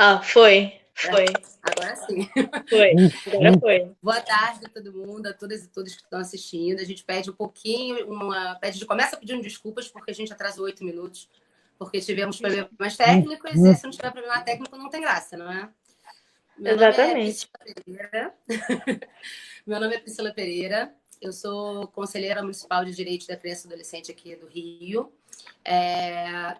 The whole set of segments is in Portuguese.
Ah, foi. Agora sim. Foi. Agora foi. Boa tarde a todo mundo, a todas e todos que estão assistindo. A gente pede começa pedindo desculpas porque a gente atrasou 8 minutos, porque tivemos problemas técnicos e se não tiver problema técnico não tem graça, não é? Meu nome é Exatamente. Priscila Pereira. Meu nome é Priscila Pereira. Eu sou conselheira municipal de Direitos da Criança e Adolescente aqui do Rio.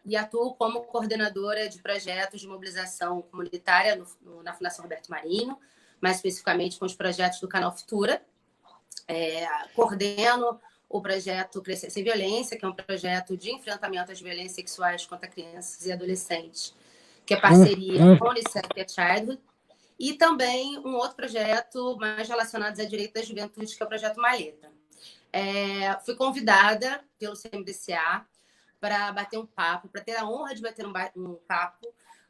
E atuo como coordenadora de projetos de mobilização comunitária na Fundação Roberto Marinho, mais especificamente com os projetos do Canal Futura. Coordeno o projeto Crescer Sem Violência, que é um projeto de enfrentamento às violências sexuais contra crianças e adolescentes, que é parceria com a Unicef e a Childhood, e também um outro projeto mais relacionado a direito da juventude, que é o projeto Maleta. Fui convidada pelo CMDCA para bater um papo, para ter a honra de bater um papo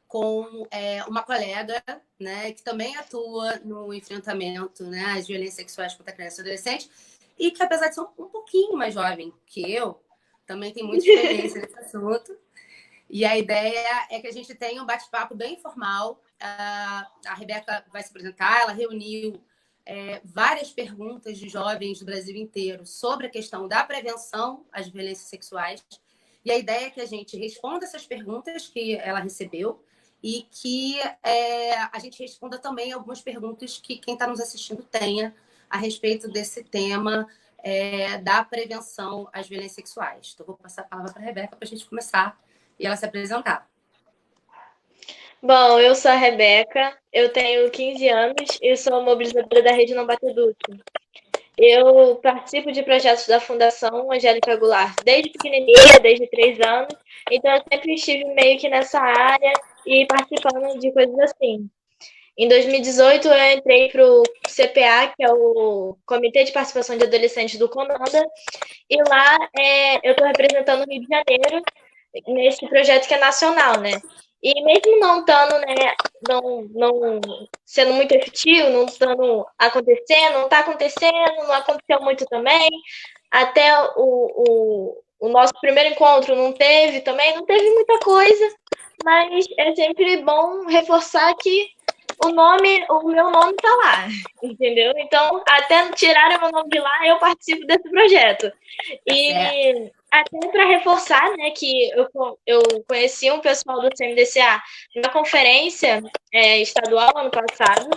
com uma colega, né, que também atua no enfrentamento, né, às violências sexuais contra crianças e adolescentes, e que, apesar de ser um pouquinho mais jovem que eu, também tem muita experiência nesse assunto. E a ideia é que a gente tenha um bate-papo bem informal. A Rebeca vai se apresentar, ela reuniu várias perguntas de jovens do Brasil inteiro sobre a questão da prevenção às violências sexuais. E a ideia é que a gente responda essas perguntas que ela recebeu e que a gente responda também algumas perguntas que quem está nos assistindo tenha a respeito desse tema da prevenção às violências sexuais. Então, vou passar a palavra para a Rebeca para a gente começar e ela se apresentar. Bom, eu sou a Rebeca, eu tenho 15 anos e sou mobilizadora da Rede Não Bater Duto. Eu participo de projetos da Fundação Angélica Goulart desde pequenininha, desde 3 anos, então eu sempre estive meio que nessa área e participando de coisas assim. Em 2018, eu entrei para o CPA, que é o Comitê de Participação de Adolescentes do Conanda, e lá eu estou representando o Rio de Janeiro nesse projeto que é nacional, né? E mesmo não estando, né, não sendo muito efetivo, não estando acontecendo, não está acontecendo, não aconteceu muito também. Até o nosso primeiro encontro não teve também, não teve muita coisa, mas é sempre bom reforçar que o meu nome tá lá, entendeu? Então, até tirarem o meu nome de lá, eu participo desse projeto. E até para reforçar, né, que eu conheci um pessoal do CMDCA na conferência estadual ano passado,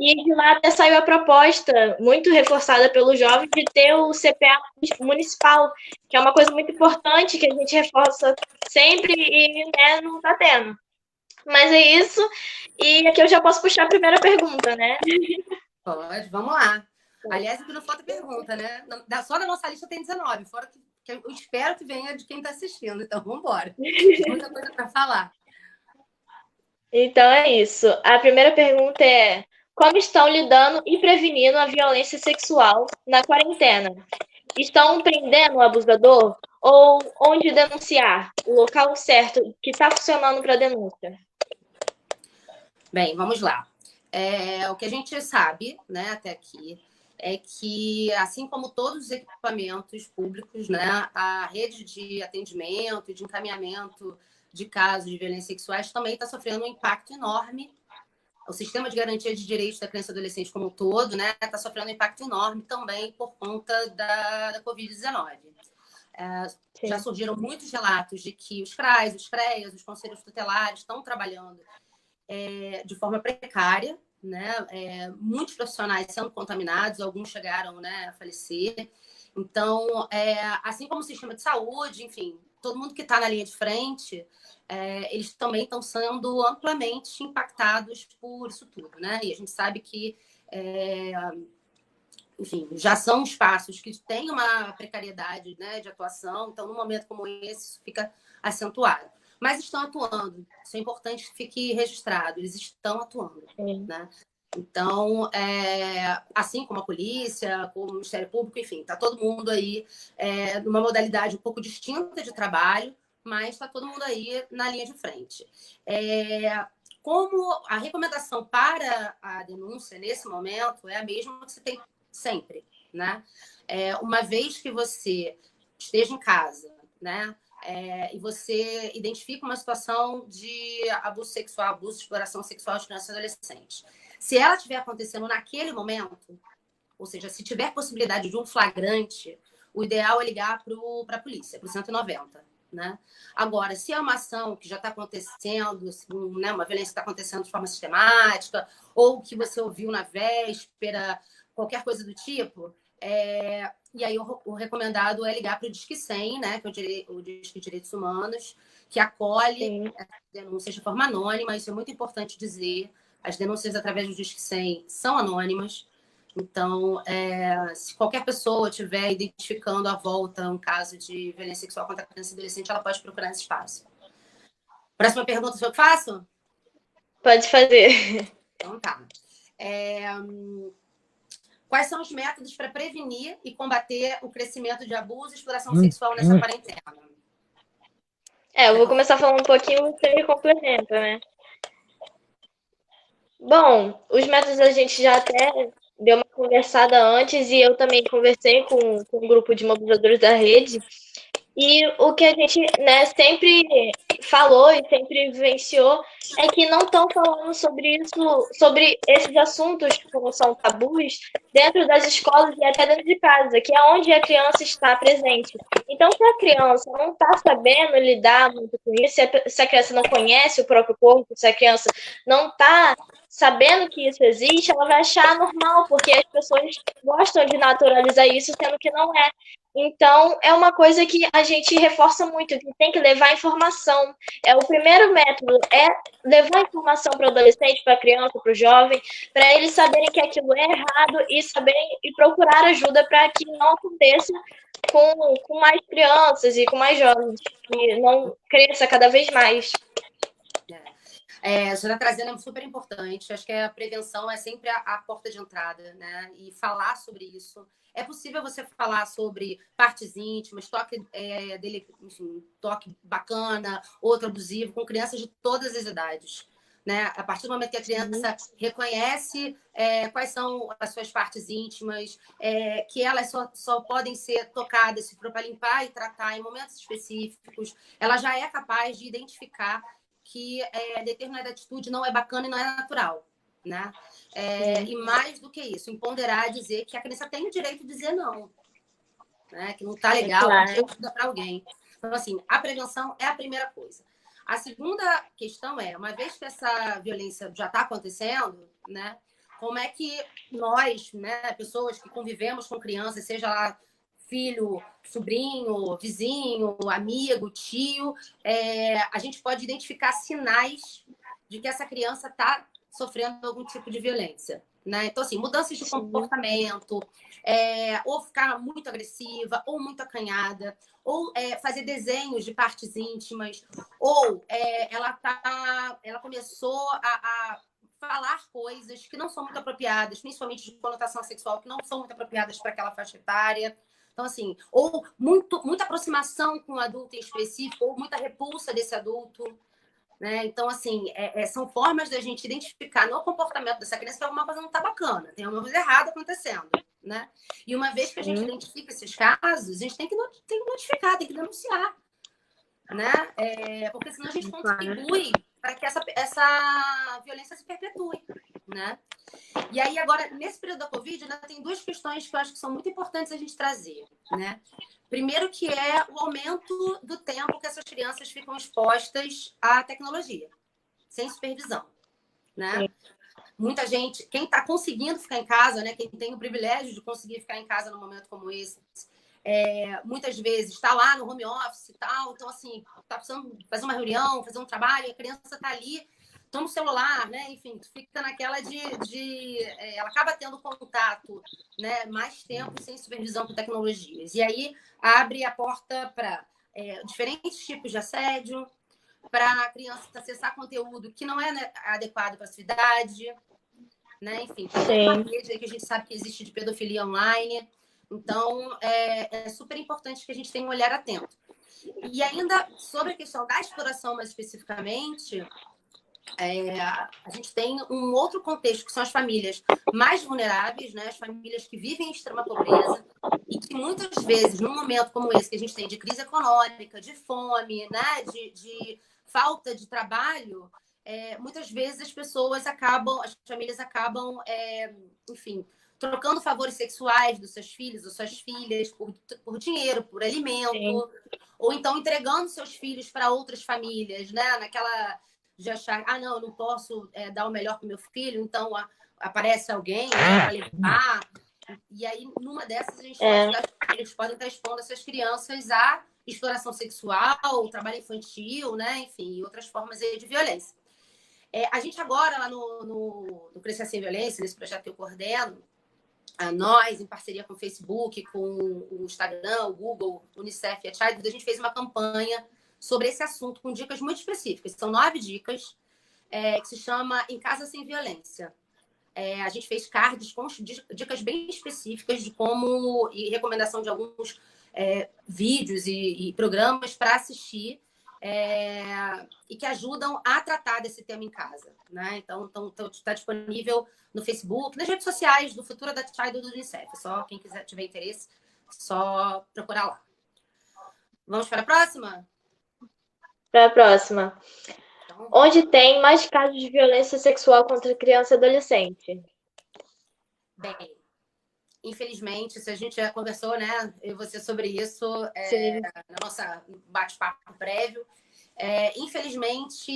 e de lá até saiu a proposta, muito reforçada pelos jovens, de ter o CPA municipal, que é uma coisa muito importante, que a gente reforça sempre e né, não está tendo. Mas é isso, e aqui eu já posso puxar a primeira pergunta, né? Pode, vamos lá. Aliás, aqui não falta pergunta, né? Só na nossa lista tem 19, fora que eu espero que venha de quem está assistindo. Então, vamos embora. Tem muita coisa para falar. Então é isso. A primeira pergunta é: como estão lidando e prevenindo a violência sexual na quarentena? Estão prendendo o abusador? Ou onde denunciar? O local certo que está funcionando para denúncia? Bem, vamos lá. O que a gente sabe, né, até aqui, é que, assim como todos os equipamentos públicos, né, a rede de atendimento e de encaminhamento de casos de violência sexuais também está sofrendo um impacto enorme. O sistema de garantia de direitos da criança e adolescente como um todo, né, está sofrendo um impacto enorme também por conta da Covid-19. Já surgiram muitos relatos de que os CRAs, os CREAs, os conselhos tutelares estão trabalhando de forma precária, né? Muitos profissionais sendo contaminados, alguns chegaram, né, a falecer. Então, assim como o sistema de saúde, enfim, todo mundo que está na linha de frente, eles também estão sendo amplamente impactados por isso tudo, né? E a gente sabe que, enfim, já são espaços que têm uma precariedade, né, de atuação, então, num momento como esse, isso fica acentuado. Mas estão atuando, isso é importante que fique registrado, eles estão atuando, né? Então, assim como a polícia, como o Ministério Público, enfim, está todo mundo aí numa modalidade um pouco distinta de trabalho, mas está todo mundo aí na linha de frente. Como a recomendação para a denúncia nesse momento é a mesma que você tem sempre, né? Uma vez que você esteja em casa, né? e você identifica uma situação de abuso sexual, abuso de exploração sexual de crianças e adolescentes. Se ela estiver acontecendo naquele momento, ou seja, se tiver possibilidade de um flagrante, o ideal é ligar para a polícia, para o 190. Né? Agora, se é uma ação que já está acontecendo, né, uma violência que está acontecendo de forma sistemática, ou que você ouviu na véspera, qualquer coisa do tipo, e aí o recomendado é ligar para o Disque 100, né, que é o Disque Direitos Humanos, que acolhe denúncias de forma anônima. Isso é muito importante dizer. As denúncias através do Disque 100 são anônimas. Então, se qualquer pessoa estiver identificando à volta um caso de violência sexual contra criança e adolescente, ela pode procurar esse espaço. Próxima pergunta, se eu faço? Pode fazer. Então tá. Quais são os métodos para prevenir e combater o crescimento de abuso e exploração sexual nessa quarentena? Eu vou começar falando um pouquinho, você me complementa, né? Bom, os métodos a gente já até deu uma conversada antes e eu também conversei com um grupo de mobilizadores da rede. E o que a gente, né, sempre falou e sempre vivenciou é que não estão falando sobre isso, sobre esses assuntos que não são tabus dentro das escolas e até dentro de casa, que é onde a criança está presente. Então, se a criança não está sabendo lidar muito com isso, se a criança não conhece o próprio corpo, se a criança não está sabendo que isso existe, ela vai achar normal, porque as pessoas gostam de naturalizar isso, sendo que não é. Então, é uma coisa que a gente reforça muito, que tem que levar informação. O primeiro método é levar informação para o adolescente, para a criança, para o jovem, para eles saberem que aquilo é errado e saberem e procurar ajuda para que não aconteça com mais crianças e com mais jovens, que não cresça cada vez mais. Você está trazendo, é super importante. Acho que a prevenção é sempre a porta de entrada, né? E falar sobre isso. É possível você falar sobre partes íntimas, toque dele, enfim, toque bacana, outro abusivo, com crianças de todas as idades. Né? A partir do momento que a criança reconhece quais são as suas partes íntimas, que elas só podem ser tocadas se for para limpar e tratar em momentos específicos, ela já é capaz de identificar que determinada atitude não é bacana e não é natural. Né? E mais do que isso, empoderar, dizer que a criança tem o direito de dizer não, né? Que não está legal, que ajuda para alguém. Então, assim, a prevenção é a primeira coisa. A segunda questão uma vez que essa violência já está acontecendo, né? Como é que nós, né, pessoas que convivemos com crianças, seja lá filho, sobrinho, vizinho, amigo, tio, a gente pode identificar sinais de que essa criança está sofrendo algum tipo de violência. Né? Então, assim, mudanças de comportamento, ou ficar muito agressiva, ou muito acanhada, ou fazer desenhos de partes íntimas, ou ela começou a falar coisas que não são muito apropriadas, principalmente de conotação sexual, que não são muito apropriadas para aquela faixa etária. Então, assim, ou muita aproximação com um adulto em específico, ou muita repulsa desse adulto. Né? Então, assim, são formas da gente identificar no comportamento dessa criança que alguma coisa não está bacana, tem alguma coisa errada acontecendo. Né? E uma vez que a gente identifica esses casos, a gente tem que notificar, tem que denunciar. Né? Porque senão a gente contribui para que essa violência se perpetue. Né? E aí, agora, nesse período da Covid, ainda tem duas questões que eu acho que são muito importantes a gente trazer. Né? Primeiro, que é o aumento do tempo que essas crianças ficam expostas à tecnologia, sem supervisão. Né? Muita gente, quem está conseguindo ficar em casa, né, quem tem o privilégio de conseguir ficar em casa num momento como esse, muitas vezes está lá no home office e tal, então, assim, está precisando fazer uma reunião, fazer um trabalho, a criança está ali, toma o celular, né? Enfim, tu fica naquela ela acaba tendo contato, né, mais tempo sem supervisão com tecnologias. E aí abre a porta para diferentes tipos de assédio, para a criança acessar conteúdo que não é, né, adequado para a sua idade, né? Enfim, tem uma rede aí que a gente sabe que existe de pedofilia online. Então, é super importante que a gente tenha um olhar atento. E ainda sobre a questão da exploração mais especificamente, a gente tem um outro contexto, que são as famílias mais vulneráveis, né? As famílias que vivem em extrema pobreza e que muitas vezes, num momento como esse que a gente tem de crise econômica, de fome, né? de falta de trabalho, muitas vezes as famílias acabam, enfim, trocando favores sexuais dos seus filhos ou suas filhas por dinheiro, por alimento, Sim. ou então entregando seus filhos para outras famílias, né? Naquela de achar, não, eu não posso dar o melhor para o meu filho, então aparece alguém, né, para levar. E aí, numa dessas, eles podem estar expondo essas crianças à exploração sexual, trabalho infantil, né? Enfim, e outras formas de violência. A gente agora, lá no Crescer Sem Violência, nesse projeto que eu coordeno, nós, em parceria com o Facebook, com o Instagram, o Google, o Unicef e a Childhood, a gente fez uma campanha sobre esse assunto com dicas muito específicas. São 9 dicas que se chama Em Casa Sem Violência. A gente fez cards com dicas bem específicas de como e recomendação de alguns vídeos e programas para assistir e que ajudam a tratar desse tema em casa, né? Então está disponível no Facebook, nas redes sociais do Futura da Child do Unicef. Só quem quiser tiver interesse, só procurar lá. Vamos para a próxima? Para a próxima. Então, onde tem mais casos de violência sexual contra criança e adolescente? Bem, infelizmente, se a gente já conversou, né, eu e você sobre isso na nossa bate-papo prévio, infelizmente,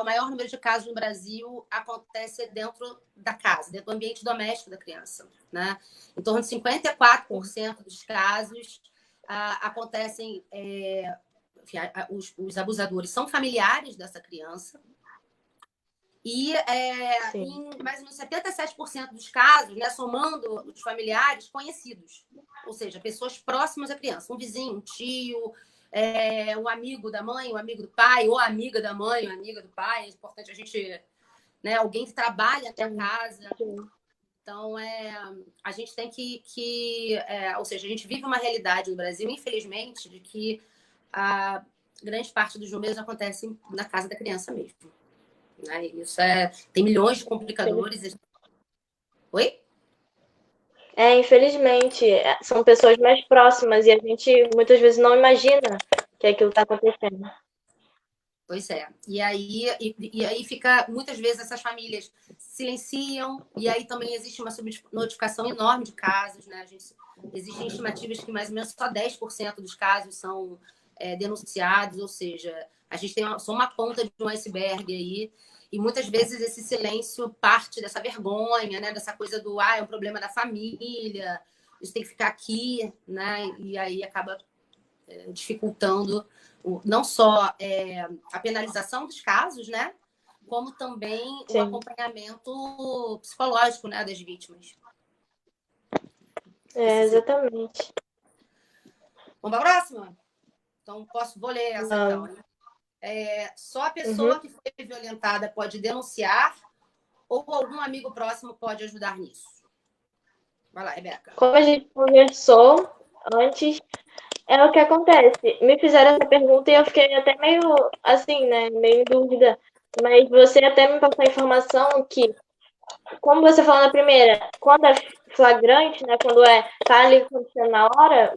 o maior número de casos no Brasil acontece dentro da casa, dentro do ambiente doméstico da criança, né? Em torno de 54% dos casos acontecem, enfim, os abusadores são familiares dessa criança. E em mais ou menos 77% dos casos, né, somando os familiares, conhecidos. Ou seja, pessoas próximas à criança. Um vizinho, um tio, um amigo da mãe, um amigo do pai, ou amiga da mãe, ou amiga do pai. É importante a gente... Né, alguém que trabalha na casa. Então, a gente tem ou seja, a gente vive uma realidade no Brasil, infelizmente, de que a grande parte dos números acontecem na casa da criança mesmo. Né? Isso tem milhões de complicadores. Oi? Infelizmente, são pessoas mais próximas e a gente muitas vezes não imagina que aquilo está acontecendo. Pois é. E aí fica, muitas vezes, essas famílias silenciam, e aí também existe uma subnotificação enorme de casos, né? Existem estimativas que mais ou menos só 10% dos casos são denunciados, ou seja, a gente tem só uma ponta de um iceberg aí, e muitas vezes esse silêncio parte dessa vergonha, né? Dessa coisa do, é um problema da família, isso tem que ficar aqui, né? E aí acaba dificultando não só a penalização dos casos, né? Como também o acompanhamento psicológico, né, das vítimas. Exatamente. Vamos para a próxima? Então, vou ler essa então. Só a pessoa que foi violentada pode denunciar ou algum amigo próximo pode ajudar nisso? Vai lá, Rebeca. Como a gente conversou antes, é o que acontece. Me fizeram essa pergunta e eu fiquei até meio assim, né? Meio em dúvida. Mas você até me passou a informação que, como você falou na primeira, quando é flagrante, né? Quando tá ali acontecendo na hora,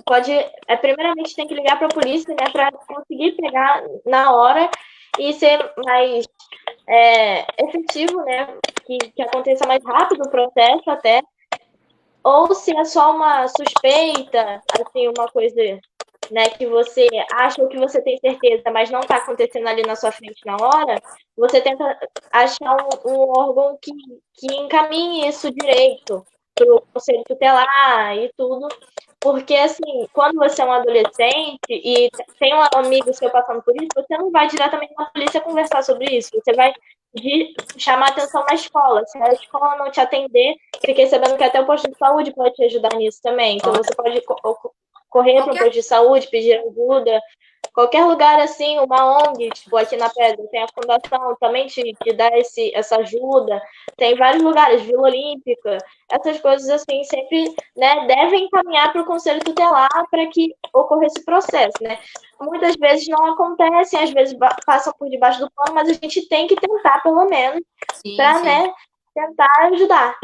primeiramente tem que ligar para a polícia, né? Para conseguir pegar na hora e ser mais efetivo, né? Que aconteça mais rápido o processo até. Ou se é só uma suspeita, assim, uma coisa, né, que você acha ou que você tem certeza, mas não está acontecendo ali na sua frente na hora, você tenta achar um órgão que encaminhe isso direito para o conselho tutelar e tudo. Porque, assim, quando você é um adolescente e tem um amigo seu passando por isso, você não vai diretamente na polícia conversar sobre isso. Você vai chamar atenção na escola. Se a escola não te atender, fiquei sabendo que até o posto de saúde pode te ajudar nisso também. Então, você pode correr para o posto de saúde, pedir ajuda, qualquer lugar assim, uma ONG, tipo aqui na Pedra, tem a fundação também que dá essa ajuda, tem vários lugares, Vila Olímpica, essas coisas assim, sempre, né, devem encaminhar para o Conselho Tutelar para que ocorra esse processo, né? Muitas vezes não acontecem, às vezes passam por debaixo do pano, mas a gente tem que tentar, pelo menos, para, né, tentar ajudar.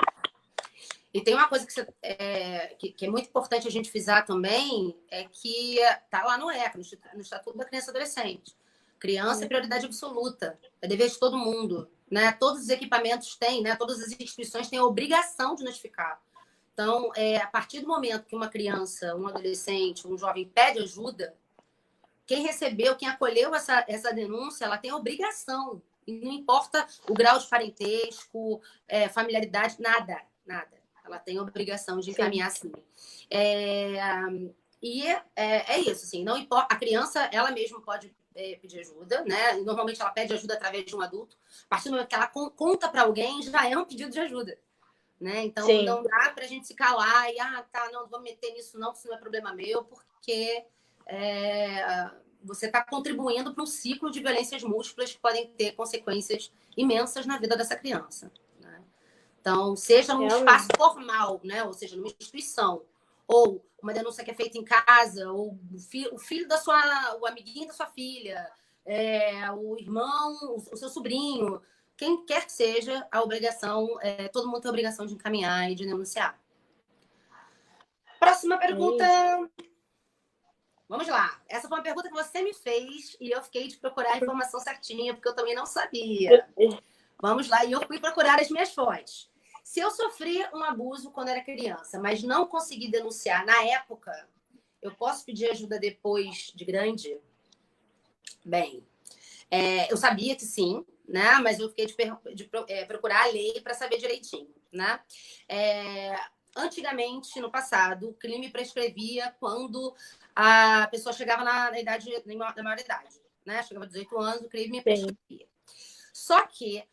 E tem uma coisa que é muito importante a gente frisar também, é que está lá no ECA, no Estatuto da Criança e Adolescente. Criança é prioridade absoluta, é dever de todo mundo. Né? Todos os equipamentos têm, né? Todas as instituições têm a obrigação de notificar. Então, a partir do momento que uma criança, um adolescente, um jovem pede ajuda, quem recebeu, quem acolheu essa denúncia, ela tem a obrigação. E não importa o grau de parentesco, familiaridade, nada. Ela tem a obrigação de encaminhar, sim. E é isso, assim, não importa. A criança, ela mesma pode pedir ajuda, né? Normalmente ela pede ajuda através de um adulto. A partir do momento que ela conta para alguém, já é um pedido de ajuda. Né? Então, não dá para a gente se calar e, não vou meter nisso não, isso não é problema meu, porque você está contribuindo para um ciclo de violências múltiplas que podem ter consequências imensas na vida dessa criança. Né? Então, seja num espaço formal, né? Ou seja, numa instituição, ou uma denúncia que é feita em casa, ou o filho o amiguinho da sua filha, o irmão, o seu sobrinho, quem quer que seja, a obrigação, todo mundo tem a obrigação de encaminhar e de denunciar. Próxima pergunta. Vamos lá. Essa foi uma pergunta que você me fez e eu fiquei de procurar a informação certinha, porque eu também não sabia. Vamos lá, e eu fui procurar as minhas fontes. Se eu sofri um abuso quando era criança, mas não consegui denunciar na época, eu posso pedir ajuda depois de grande? Bem, eu sabia que sim, né? Mas eu fiquei de procurar a lei para saber direitinho, né? Antigamente, no passado, o crime prescrevia quando a pessoa chegava na maioridade, né? Chegava a 18 anos, o crime prescrevia. Só que,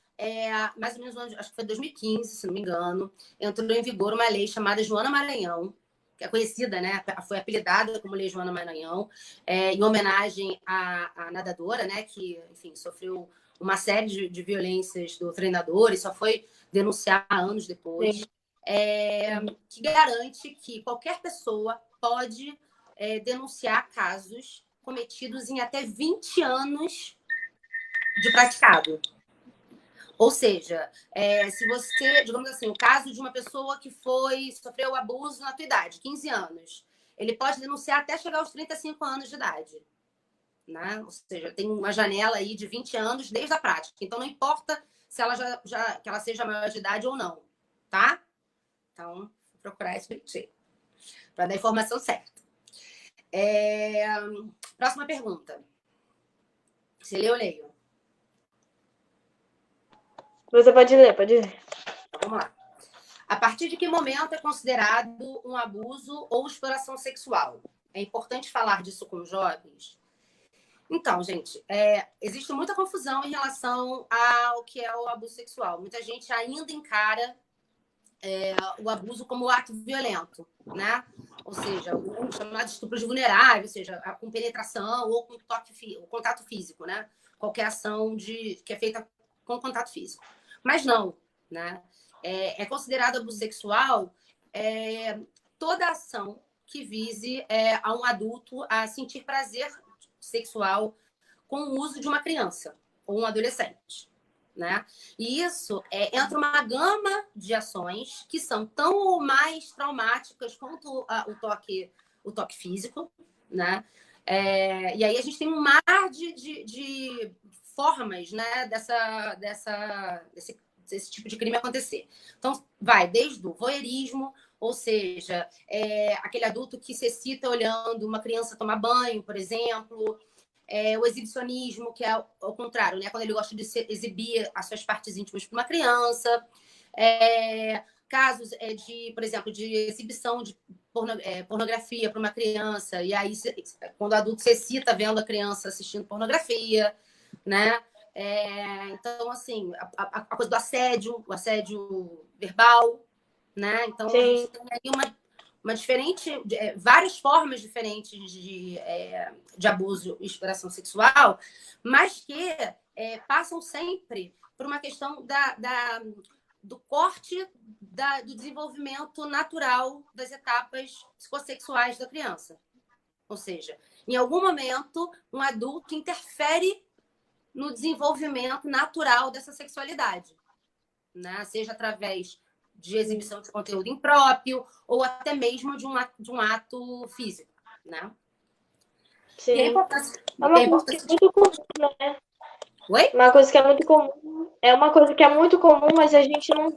mais ou menos, acho que foi 2015, se não me engano, entrou em vigor uma lei chamada Joana Maranhão, que é conhecida, né? Foi apelidada como Lei Joana Maranhão, em homenagem à nadadora, né? Que, enfim, sofreu uma série de violências do treinador e só foi denunciar anos depois, que garante que qualquer pessoa pode denunciar casos cometidos em até 20 anos de praticado. Ou seja, se você, digamos assim, o caso de uma pessoa que sofreu abuso na tua idade, 15 anos, ele pode denunciar até chegar aos 35 anos de idade. Né? Ou seja, tem uma janela aí de 20 anos desde a prática. Então, não importa se ela que ela seja maior de idade ou não. Tá? Então, vou procurar isso para dar a informação certa. Próxima pergunta. Você lê ou leio? Você pode ler, pode ler. Então, vamos lá. A partir de que momento é considerado um abuso ou exploração sexual? É importante falar disso com os jovens? Então, gente, existe muita confusão em relação ao que é o abuso sexual. Muita gente ainda encara o abuso como ato violento, né? Ou seja, o chamado estupro de vulnerável, ou seja, com penetração ou com contato físico, né? Qualquer ação que é feita com contato físico. Mas não, né? É considerado abuso sexual toda ação que vise a um adulto a sentir prazer sexual com o uso de uma criança ou um adolescente, né? E isso entra uma gama de ações que são tão ou mais traumáticas quanto o toque físico, né? E aí a gente tem um mar de formas, né, desse tipo de crime acontecer. Então, vai desde o voyeurismo, ou seja, aquele adulto que se excita olhando uma criança tomar banho, por exemplo, o exibicionismo, que é ao contrário, né, quando ele gosta de exibir as suas partes íntimas para uma criança, casos por exemplo, de exibição de pornografia para uma criança, e aí quando o adulto se excita vendo a criança assistindo pornografia, né? Então, assim, a coisa do assédio, o assédio verbal, né? Então, a gente tem aí várias formas diferentes de abuso e exploração sexual, mas que passam sempre por uma questão do corte do desenvolvimento natural das etapas psicossexuais da criança. Ou seja, em algum momento, um adulto interfere no desenvolvimento natural dessa sexualidade, né? Seja através de exibição de conteúdo impróprio ou até mesmo de um ato físico, né? Sim. E é importante. É uma coisa que é muito comum, né? Oi? Uma coisa que é muito comum. É uma coisa que é muito comum, mas a gente não.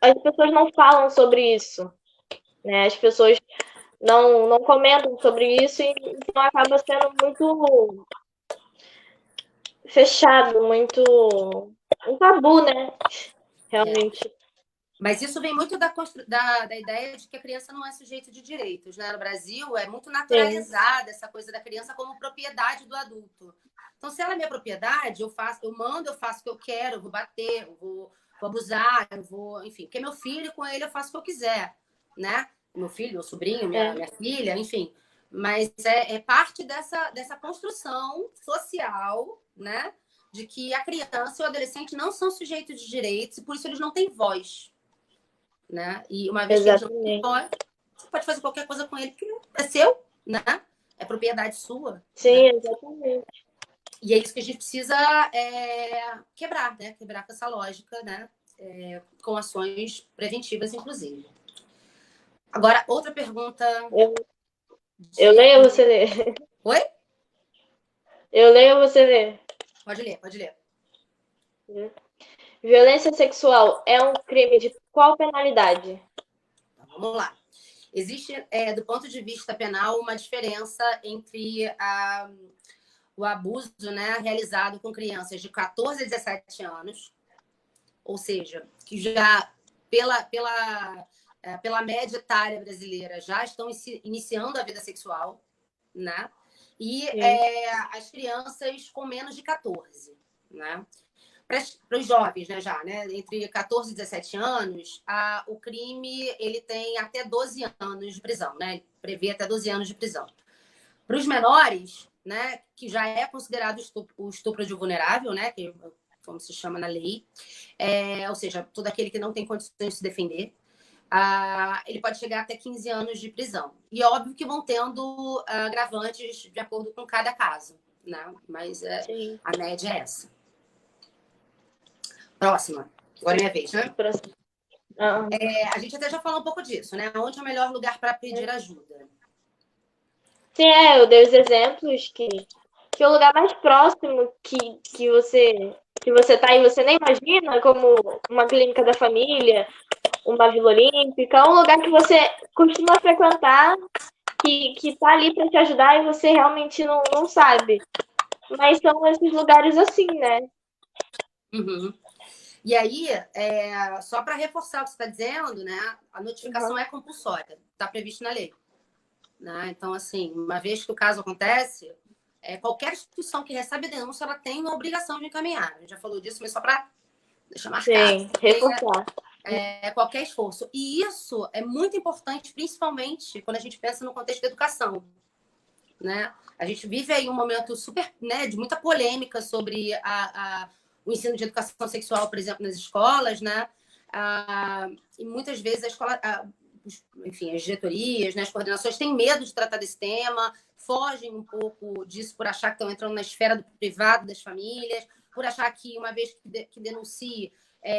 As pessoas não falam sobre isso, né? As pessoas não comentam sobre isso e então acaba sendo muito fechado, muito um tabu, né? Realmente. Mas isso vem muito da ideia de que a criança não é sujeito de direitos, né? No Brasil é muito naturalizada essa coisa da criança como propriedade do adulto. Então, se ela é minha propriedade, eu faço o que eu quero, eu vou bater, eu vou abusar, enfim, porque é meu filho, com ele eu faço o que eu quiser, né? Meu filho, meu sobrinho, minha filha, enfim. Mas é parte dessa construção social, né? De que a criança e o adolescente não são sujeitos de direitos e por isso eles não têm voz, né? E uma vez que eles não têm voz, você pode fazer qualquer coisa com ele porque é seu, né? É propriedade sua. Sim, né? exatamente. E é isso que a gente precisa quebrar, né? Quebrar com essa lógica, né? Com ações preventivas, inclusive. Agora, outra pergunta. Eu leio ou você lê? Oi? Eu leio ou você lê? Pode ler, pode ler. Violência sexual é um crime de qual penalidade? Vamos lá. Existe, do ponto de vista penal, uma diferença entre o abuso, né, realizado com crianças de 14 a 17 anos, ou seja, que já pela média etária brasileira já estão iniciando a vida sexual, né? E as crianças com menos de 14, né? Para os jovens, né, já, né? Entre 14 e 17 anos, o crime ele tem até 12 anos de prisão, né? Ele prevê até 12 anos de prisão. Para os menores, né, que já é considerado o estupro de vulnerável, né, que como se chama na lei, ou seja, todo aquele que não tem condições de se defender, ele pode chegar até 15 anos de prisão. E é óbvio que vão tendo agravantes de acordo com cada caso, né? Mas a média é essa. Próxima. Agora é minha vez, né? A gente até já falou um pouco disso, né? Onde é o melhor lugar para pedir ajuda? Sim, eu dei os exemplos que o lugar mais próximo que você tá e você nem imagina, como uma clínica da família, uma Vila Olímpica, um lugar que você costuma frequentar, que tá ali para te ajudar e você realmente não sabe. Mas são esses lugares assim, né? Uhum. E aí, só para reforçar o que você está dizendo, né? A notificação é compulsória, está previsto na lei. Né? Então, assim, uma vez que o caso acontece, qualquer instituição que recebe denúncia, ela tem uma obrigação de encaminhar. A gente já falou disso, mas só para deixar marcado. Sim, reforçar. Qualquer esforço. E isso é muito importante, principalmente quando a gente pensa no contexto da educação. Né? A gente vive aí um momento super, né, de muita polêmica sobre o ensino de educação sexual, por exemplo, nas escolas, né? E muitas vezes a escola, enfim, as diretorias, né, as coordenações têm medo de tratar desse tema, fogem um pouco disso por achar que estão entrando na esfera do privado das famílias, por achar que uma vez que denuncie,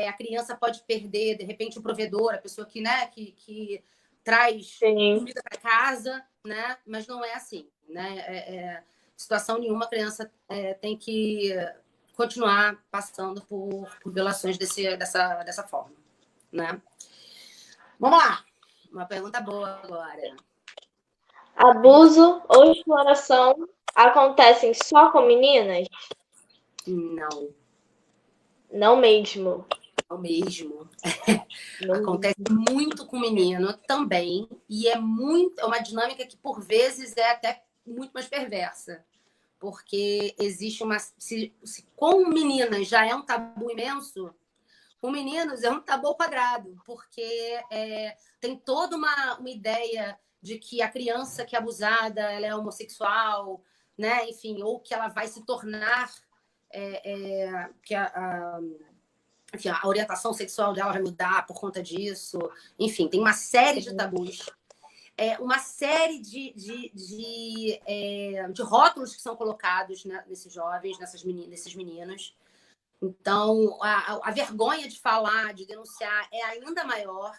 a criança pode perder, de repente, o provedor, a pessoa que, né, que traz comida para casa, né? Mas não é assim, né? Situação nenhuma, a criança tem que continuar passando por violações dessa forma, né? Vamos lá. Uma pergunta boa agora. Abuso ou exploração acontecem só com meninas? Não. Não mesmo. Não mesmo. Acontece muito com menino também. E é uma dinâmica que, por vezes, é até muito mais perversa. Porque existe se com meninas já é um tabu imenso, com meninos é um tabu quadrado, porque tem toda uma ideia de que a criança que é abusada ela é homossexual, né? Enfim, ou que ela vai se tornar que enfim, a orientação sexual dela vai mudar por conta disso. Enfim, tem uma série de tabus, uma série de rótulos que são colocados, né, nesses jovens, nesses meninos. Então, a vergonha de falar, de denunciar é ainda maior.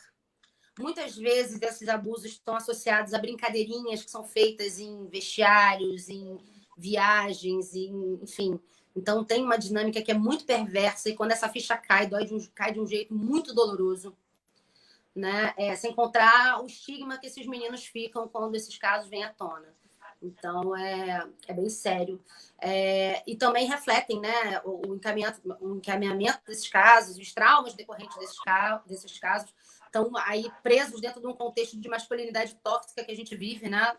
Muitas vezes esses abusos estão associados a brincadeirinhas que são feitas em vestiários, em viagens, enfim. Então, tem uma dinâmica que é muito perversa e quando essa ficha cai, cai de um jeito muito doloroso. Né? Sem contar o estigma que esses meninos ficam quando esses casos vêm à tona. Então, é bem sério. E também refletem, né, o encaminhamento desses casos, os traumas decorrentes desses casos, estão aí presos dentro de um contexto de masculinidade tóxica que a gente vive, né,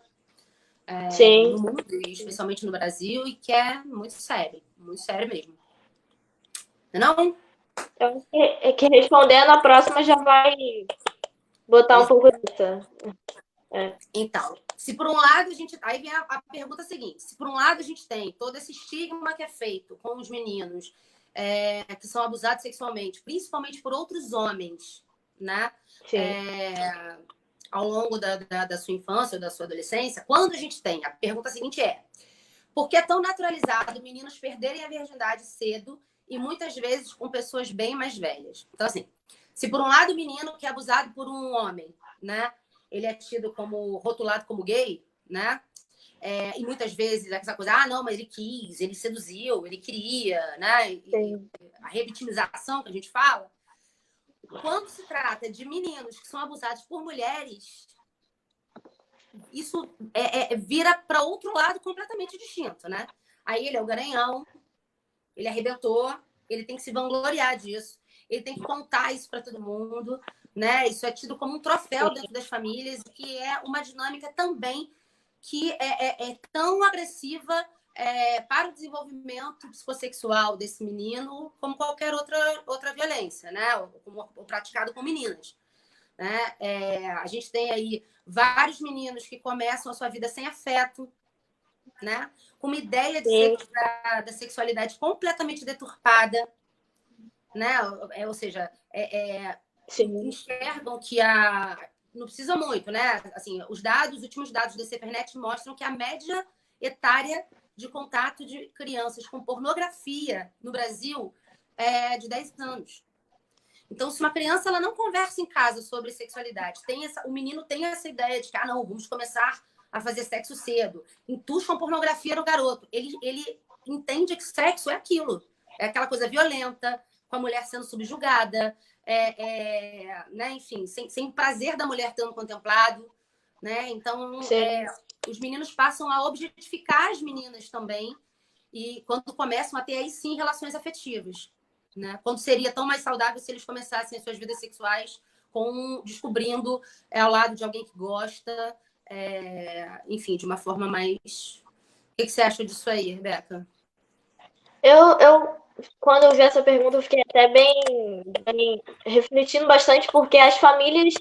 no mundo, e especialmente no Brasil, e que é muito sério mesmo. Não? Então, que respondendo, a próxima já vai botar um pouco disso. Então, se por um lado a gente... Aí vem a pergunta seguinte. Se por um lado a gente tem todo esse estigma que é feito com os meninos que são abusados sexualmente, principalmente por outros homens, né? Ao longo da sua infância ou da sua adolescência, quando a gente tem... A pergunta seguinte é: por que é tão naturalizado meninos perderem a virgindade cedo e muitas vezes com pessoas bem mais velhas? Então, assim, se por um lado o menino que é abusado por um homem, né? Ele é tido como, rotulado como gay, né? E muitas vezes essa coisa, não, mas ele quis, ele seduziu, ele queria, né? E a revitimização que a gente fala. Quando se trata de meninos que são abusados por mulheres, isso vira para outro lado completamente distinto, né? Aí ele é o garanhão, ele arrebentou, ele tem que se vangloriar disso, ele tem que contar isso para todo mundo, né? Isso é tido como um troféu dentro das famílias, que é uma dinâmica também que é tão agressiva para o desenvolvimento psicossexual desse menino como qualquer outra violência, né? Ou praticado com meninas. Né? A gente tem aí vários meninos que começam a sua vida sem afeto, né? Com uma ideia da sexualidade completamente deturpada, né? Ou seja, enxergam que não precisa muito, né? Assim, os últimos dados da Cefernet mostram que a média etária de contato de crianças com pornografia no Brasil é de 10 anos. Então, se uma criança ela não conversa em casa sobre sexualidade, o menino tem essa ideia de que, não, vamos começar a fazer sexo cedo, entucham pornografia no garoto. Ele entende que sexo é aquilo. É aquela coisa violenta, com a mulher sendo subjugada, né? Enfim, sem o prazer da mulher tendo contemplado. Né? Então, os meninos passam a objetificar as meninas também, e quando começam a ter, aí sim, relações afetivas. Né? Quando seria tão mais saudável se eles começassem as suas vidas sexuais descobrindo ao lado de alguém que gosta, enfim, de uma forma mais... O que você acha disso aí, Rebeca? Quando eu vi essa pergunta, eu fiquei até bem refletindo bastante, porque as famílias,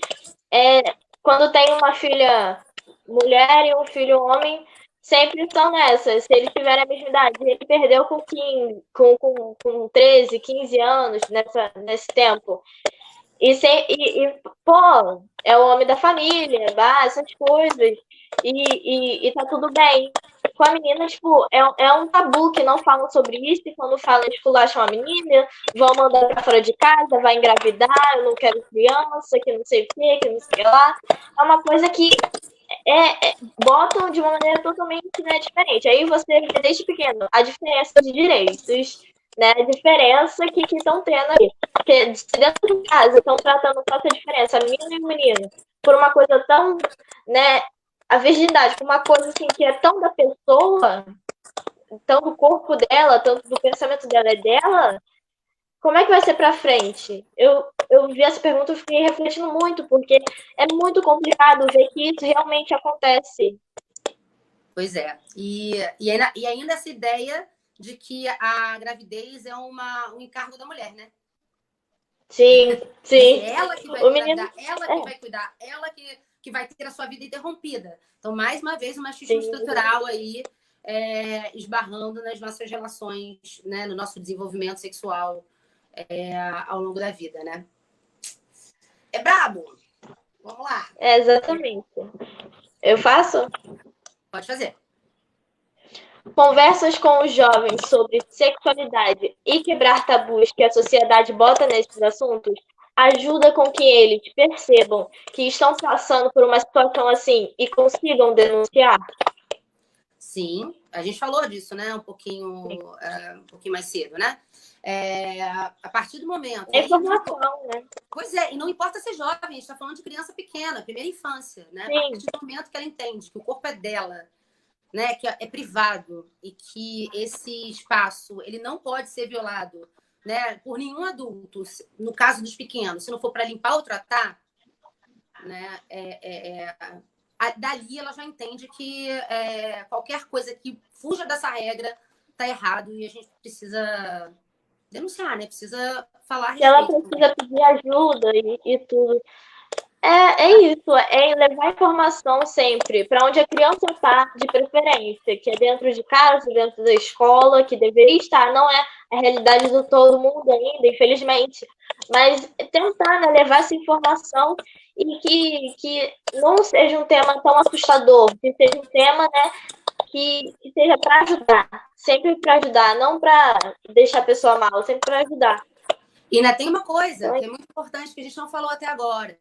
quando tem uma filha mulher e um filho homem, sempre estão nessa. Se ele tiver a mesma idade, ele perdeu com 13, 15 anos nesse tempo. Pô, é o homem da família, essas coisas. E tá tudo bem. Com a menina, tipo, é um tabu que não falam sobre isso. E quando falam, esculacham a menina, vão mandar pra fora de casa, vai engravidar, eu não quero criança, que não sei o que não sei o que lá. É uma coisa que botam de uma maneira totalmente, né, diferente. Aí você vê desde pequeno a diferença de direitos, né, a diferença que estão tendo aí. Porque dentro de casa estão tratando com essa diferença, a menina e o menino, por uma coisa tão, né, a virgindade, por uma coisa assim que é tão da pessoa, tão do corpo dela, tanto do pensamento dela, é dela. Como é que vai ser para frente? Eu vi essa pergunta e fiquei refletindo muito, porque é muito complicado ver que isso realmente acontece. Pois é. E ainda essa ideia de que a gravidez é um encargo da mulher, né? Sim, Vai ser sim. ela que vai O menino. engravidar, ela que vai cuidar, ela que vai ter a sua vida interrompida. Então, mais uma vez, o machismo Sim. estrutural aí esbarrando nas nossas relações, né, no nosso desenvolvimento sexual ao longo da vida, né? É brabo! Vamos lá. Exatamente. Eu faço Pode fazer. conversas com os jovens sobre sexualidade e quebrar tabus que a sociedade bota nesses assuntos ajuda com que eles percebam que estão passando por uma situação assim e consigam denunciar. Sim, a gente falou disso, né? Um pouquinho mais cedo, né? A partir do momento. É E aí, informação, né? pois é, e não importa ser jovem, a gente está falando de criança pequena, primeira infância, né? A Sim, partir do momento que ela entende que o corpo é dela, né? Que é privado e que esse espaço ele não pode ser violado, né? Por nenhum adulto. No caso dos pequenos, se não for para limpar ou tratar, né? Dali ela já entende que qualquer coisa que fuja dessa regra está errado e a gente precisa denunciar, né? Precisa falar a que ela respeito. precisa pedir ajuda e tudo. É isso, é levar informação sempre para onde a criança está, de preferência, que é dentro de casa, dentro da escola, que deveria estar, não é a realidade de todo mundo ainda, infelizmente, mas tentar, né, levar essa informação e que não seja um tema tão assustador, que seja um tema, né, que seja para ajudar, sempre para ajudar, não para deixar a pessoa mal, sempre para ajudar. E ainda tem uma coisa Então, que é muito importante que a gente não falou até agora.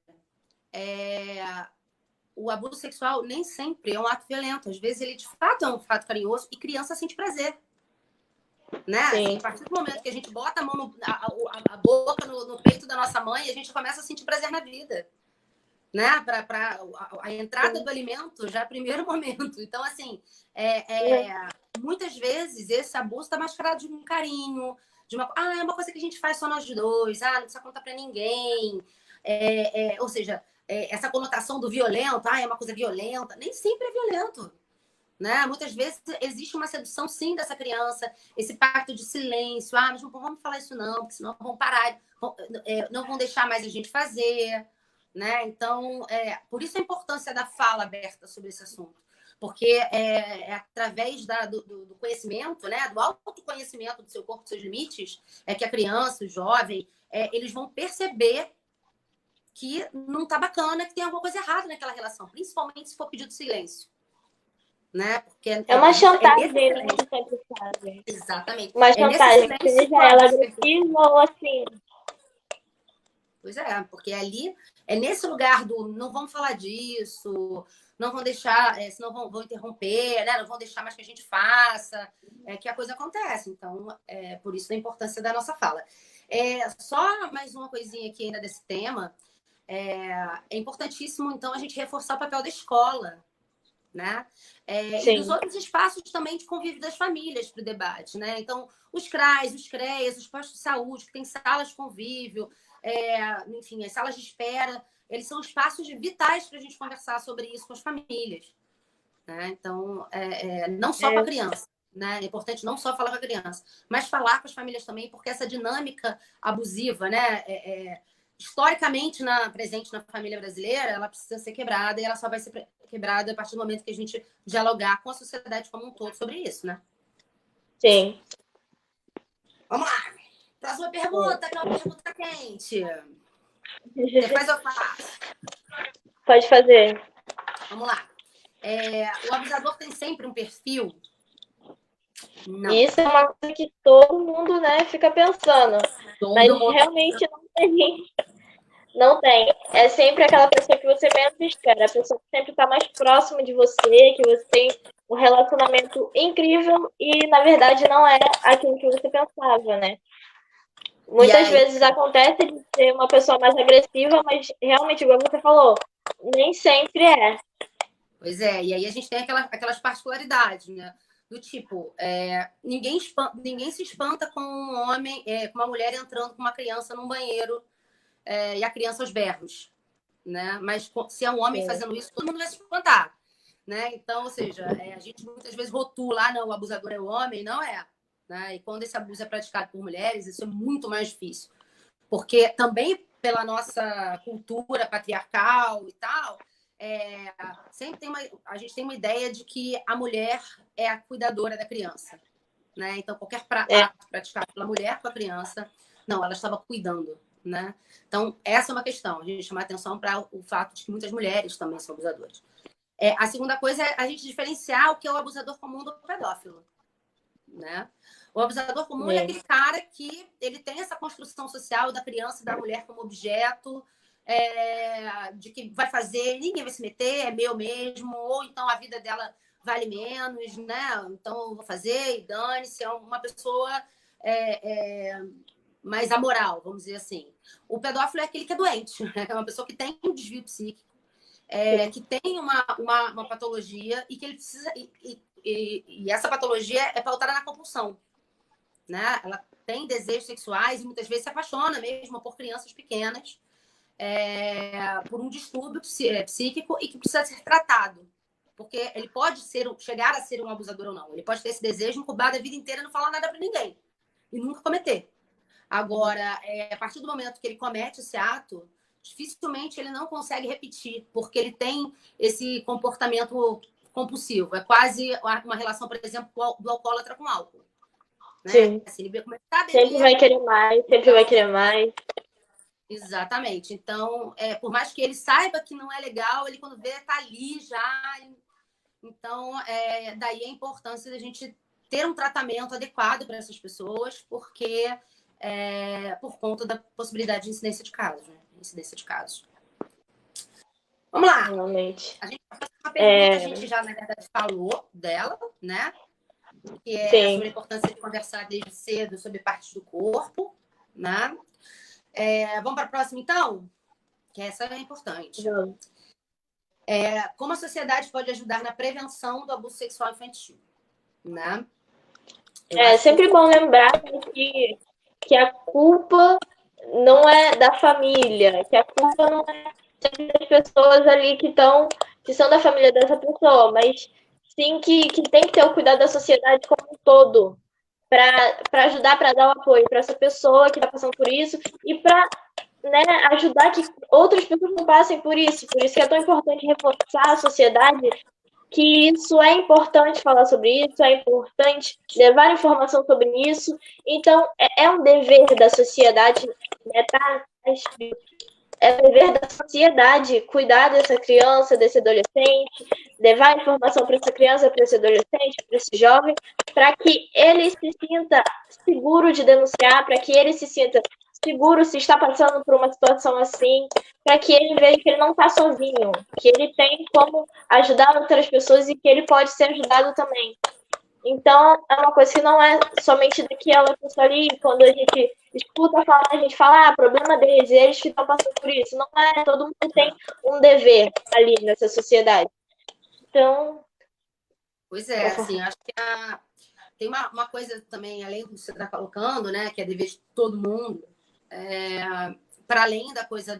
O abuso sexual nem sempre é um ato violento. Às vezes ele, de fato, é um fato carinhoso e criança sente prazer. Né? Assim, a partir do momento que a gente bota a mão a boca no peito da nossa mãe, a gente começa a sentir prazer na vida. Né? Para a entrada do alimento já é o primeiro momento. Então, assim, muitas vezes esse abuso está mascarado de um carinho, é uma coisa que a gente faz só nós dois, não precisa contar para ninguém. Ou seja, essa conotação do violento, é uma coisa violenta, nem sempre é violento. Né? Muitas vezes existe uma sedução, sim, dessa criança, esse pacto de silêncio, mas não vamos falar isso não, porque senão vão parar, não vão deixar mais a gente fazer. Né? Então, por isso a importância da fala aberta sobre esse assunto. Porque através do conhecimento, né? Do autoconhecimento do seu corpo, dos seus limites, que a criança, o jovem, eles vão perceber que não está bacana, que tem alguma coisa errada naquela relação, principalmente se for pedido silêncio. Né? Porque é uma chantagem, né, que sempre fazem. Exatamente. Uma chantagem, seja ela agressiva ou assim. Pois é, porque ali é nesse lugar do não vamos falar disso, não vão deixar, senão vão interromper, né? Não vão deixar mais que a gente faça, que a coisa acontece. Então, por isso a importância da nossa fala. Só mais uma coisinha aqui ainda desse tema. É importantíssimo, então, a gente reforçar o papel da escola, né? E dos outros espaços também de convívio das famílias para o debate, né? Então, os CRAs, os CREAs, os postos de saúde, que tem salas de convívio, enfim, as salas de espera, eles são espaços vitais para a gente conversar sobre isso com as famílias. Né? Então, não só com a criança. Né? É importante não só falar com a criança, mas falar com as famílias também, porque essa dinâmica abusiva, né? Historicamente presente na família brasileira, ela precisa ser quebrada e ela só vai ser quebrada a partir do momento que a gente dialogar com a sociedade como um todo sobre isso, né? Sim. Vamos lá! Próxima pergunta, que é uma pergunta quente. Depois eu faço. Pode fazer. Vamos lá. O abusador tem sempre um perfil? Não. Isso é uma coisa que todo mundo, né, fica pensando. Mas realmente não tem. Não tem. É sempre aquela pessoa que você menos espera. A pessoa que sempre está mais próxima de você, que você tem um relacionamento incrível e, na verdade, não é aquilo que você pensava, né? Muitas vezes acontece de ser uma pessoa mais agressiva, mas realmente, igual você falou, nem sempre é. Pois é, e aí a gente tem aquelas particularidades, né? Do tipo, ninguém se espanta com um homem, com uma mulher entrando com uma criança num banheiro e a criança aos berros, né? Mas se é um homem fazendo isso, todo mundo vai se espantar, né? Então, ou seja, a gente muitas vezes rotula, não, o abusador é o homem, não é. Né? E quando esse abuso é praticado por mulheres, isso é muito mais difícil. Porque também pela nossa cultura patriarcal e tal, sempre a gente tem uma ideia de que a mulher é a cuidadora da criança, né? Então, qualquer ato praticado pela mulher com a criança, não, ela estava cuidando, né? Então, essa é uma questão. A gente chama atenção para o fato de que muitas mulheres também são abusadoras. A segunda coisa é a gente diferenciar o que é o abusador comum do pedófilo, né? O abusador comum é aquele cara que ele tem essa construção social da criança e da mulher como objeto, de que vai fazer, ninguém vai se meter, é meu mesmo, ou então a vida dela vale menos, né? Então eu vou fazer e dane-se. É uma pessoa mais amoral, vamos dizer assim. O pedófilo é aquele que é doente, é uma pessoa que tem um desvio psíquico, que tem uma patologia e que ele precisa. E essa patologia é pautada na compulsão, né? Ela tem desejos sexuais e muitas vezes se apaixona mesmo por crianças pequenas, por um distúrbio psíquico e que precisa ser tratado. Porque ele pode chegar a ser um abusador ou não. Ele pode ter esse desejo incubado a vida inteira e não falar nada para ninguém. E nunca cometer. Agora, a partir do momento que ele comete esse ato, dificilmente ele não consegue repetir, porque ele tem esse comportamento compulsivo. É quase uma relação, por exemplo, do alcoólatra com álcool. Né? Sim. Assim, ele começar a beber, sempre vai querer mais, sempre vai querer mais. Exatamente. Então, por mais que ele saiba que não é legal, ele quando vê, tá ali já. Então, daí a importância da gente ter um tratamento adequado para essas pessoas, porque por conta da possibilidade de incidência de casos, né? Vamos lá. Realmente. A gente vai fazer uma pergunta, a gente já, na verdade, falou dela, né? Que é sobre a importância de conversar desde cedo sobre partes do corpo, né? Vamos para a próxima, então? Que essa é importante. Como a sociedade pode ajudar na prevenção do abuso sexual infantil, né? É sempre bom lembrar que a culpa não é da família, que a culpa não é das pessoas ali que são da família dessa pessoa, mas sim que tem que ter o cuidado da sociedade como um todo, para ajudar, para dar o apoio para essa pessoa que está passando por isso e para ajudar que outras pessoas não passem por isso. Por isso que é tão importante reforçar a sociedade que isso é importante falar sobre isso, é importante levar informação sobre isso. Então, é um dever da sociedade, é um dever da sociedade cuidar dessa criança, desse adolescente, levar informação para essa criança, para esse adolescente, para esse jovem, para que ele se sinta seguro de denunciar, para que ele se sinta seguro se está passando por uma situação assim, para que ele veja que ele não está sozinho, que ele tem como ajudar outras pessoas e que ele pode ser ajudado também. Então, é uma coisa que não é somente daquela pessoa ali, quando a gente escuta falar, a gente fala, problema deles, eles que estão passando por isso. Não é, todo mundo tem um dever ali nessa sociedade. Então... Pois é, assim, acho que tem uma coisa também, além do que você está colocando, né, que é dever de todo mundo, para além da coisa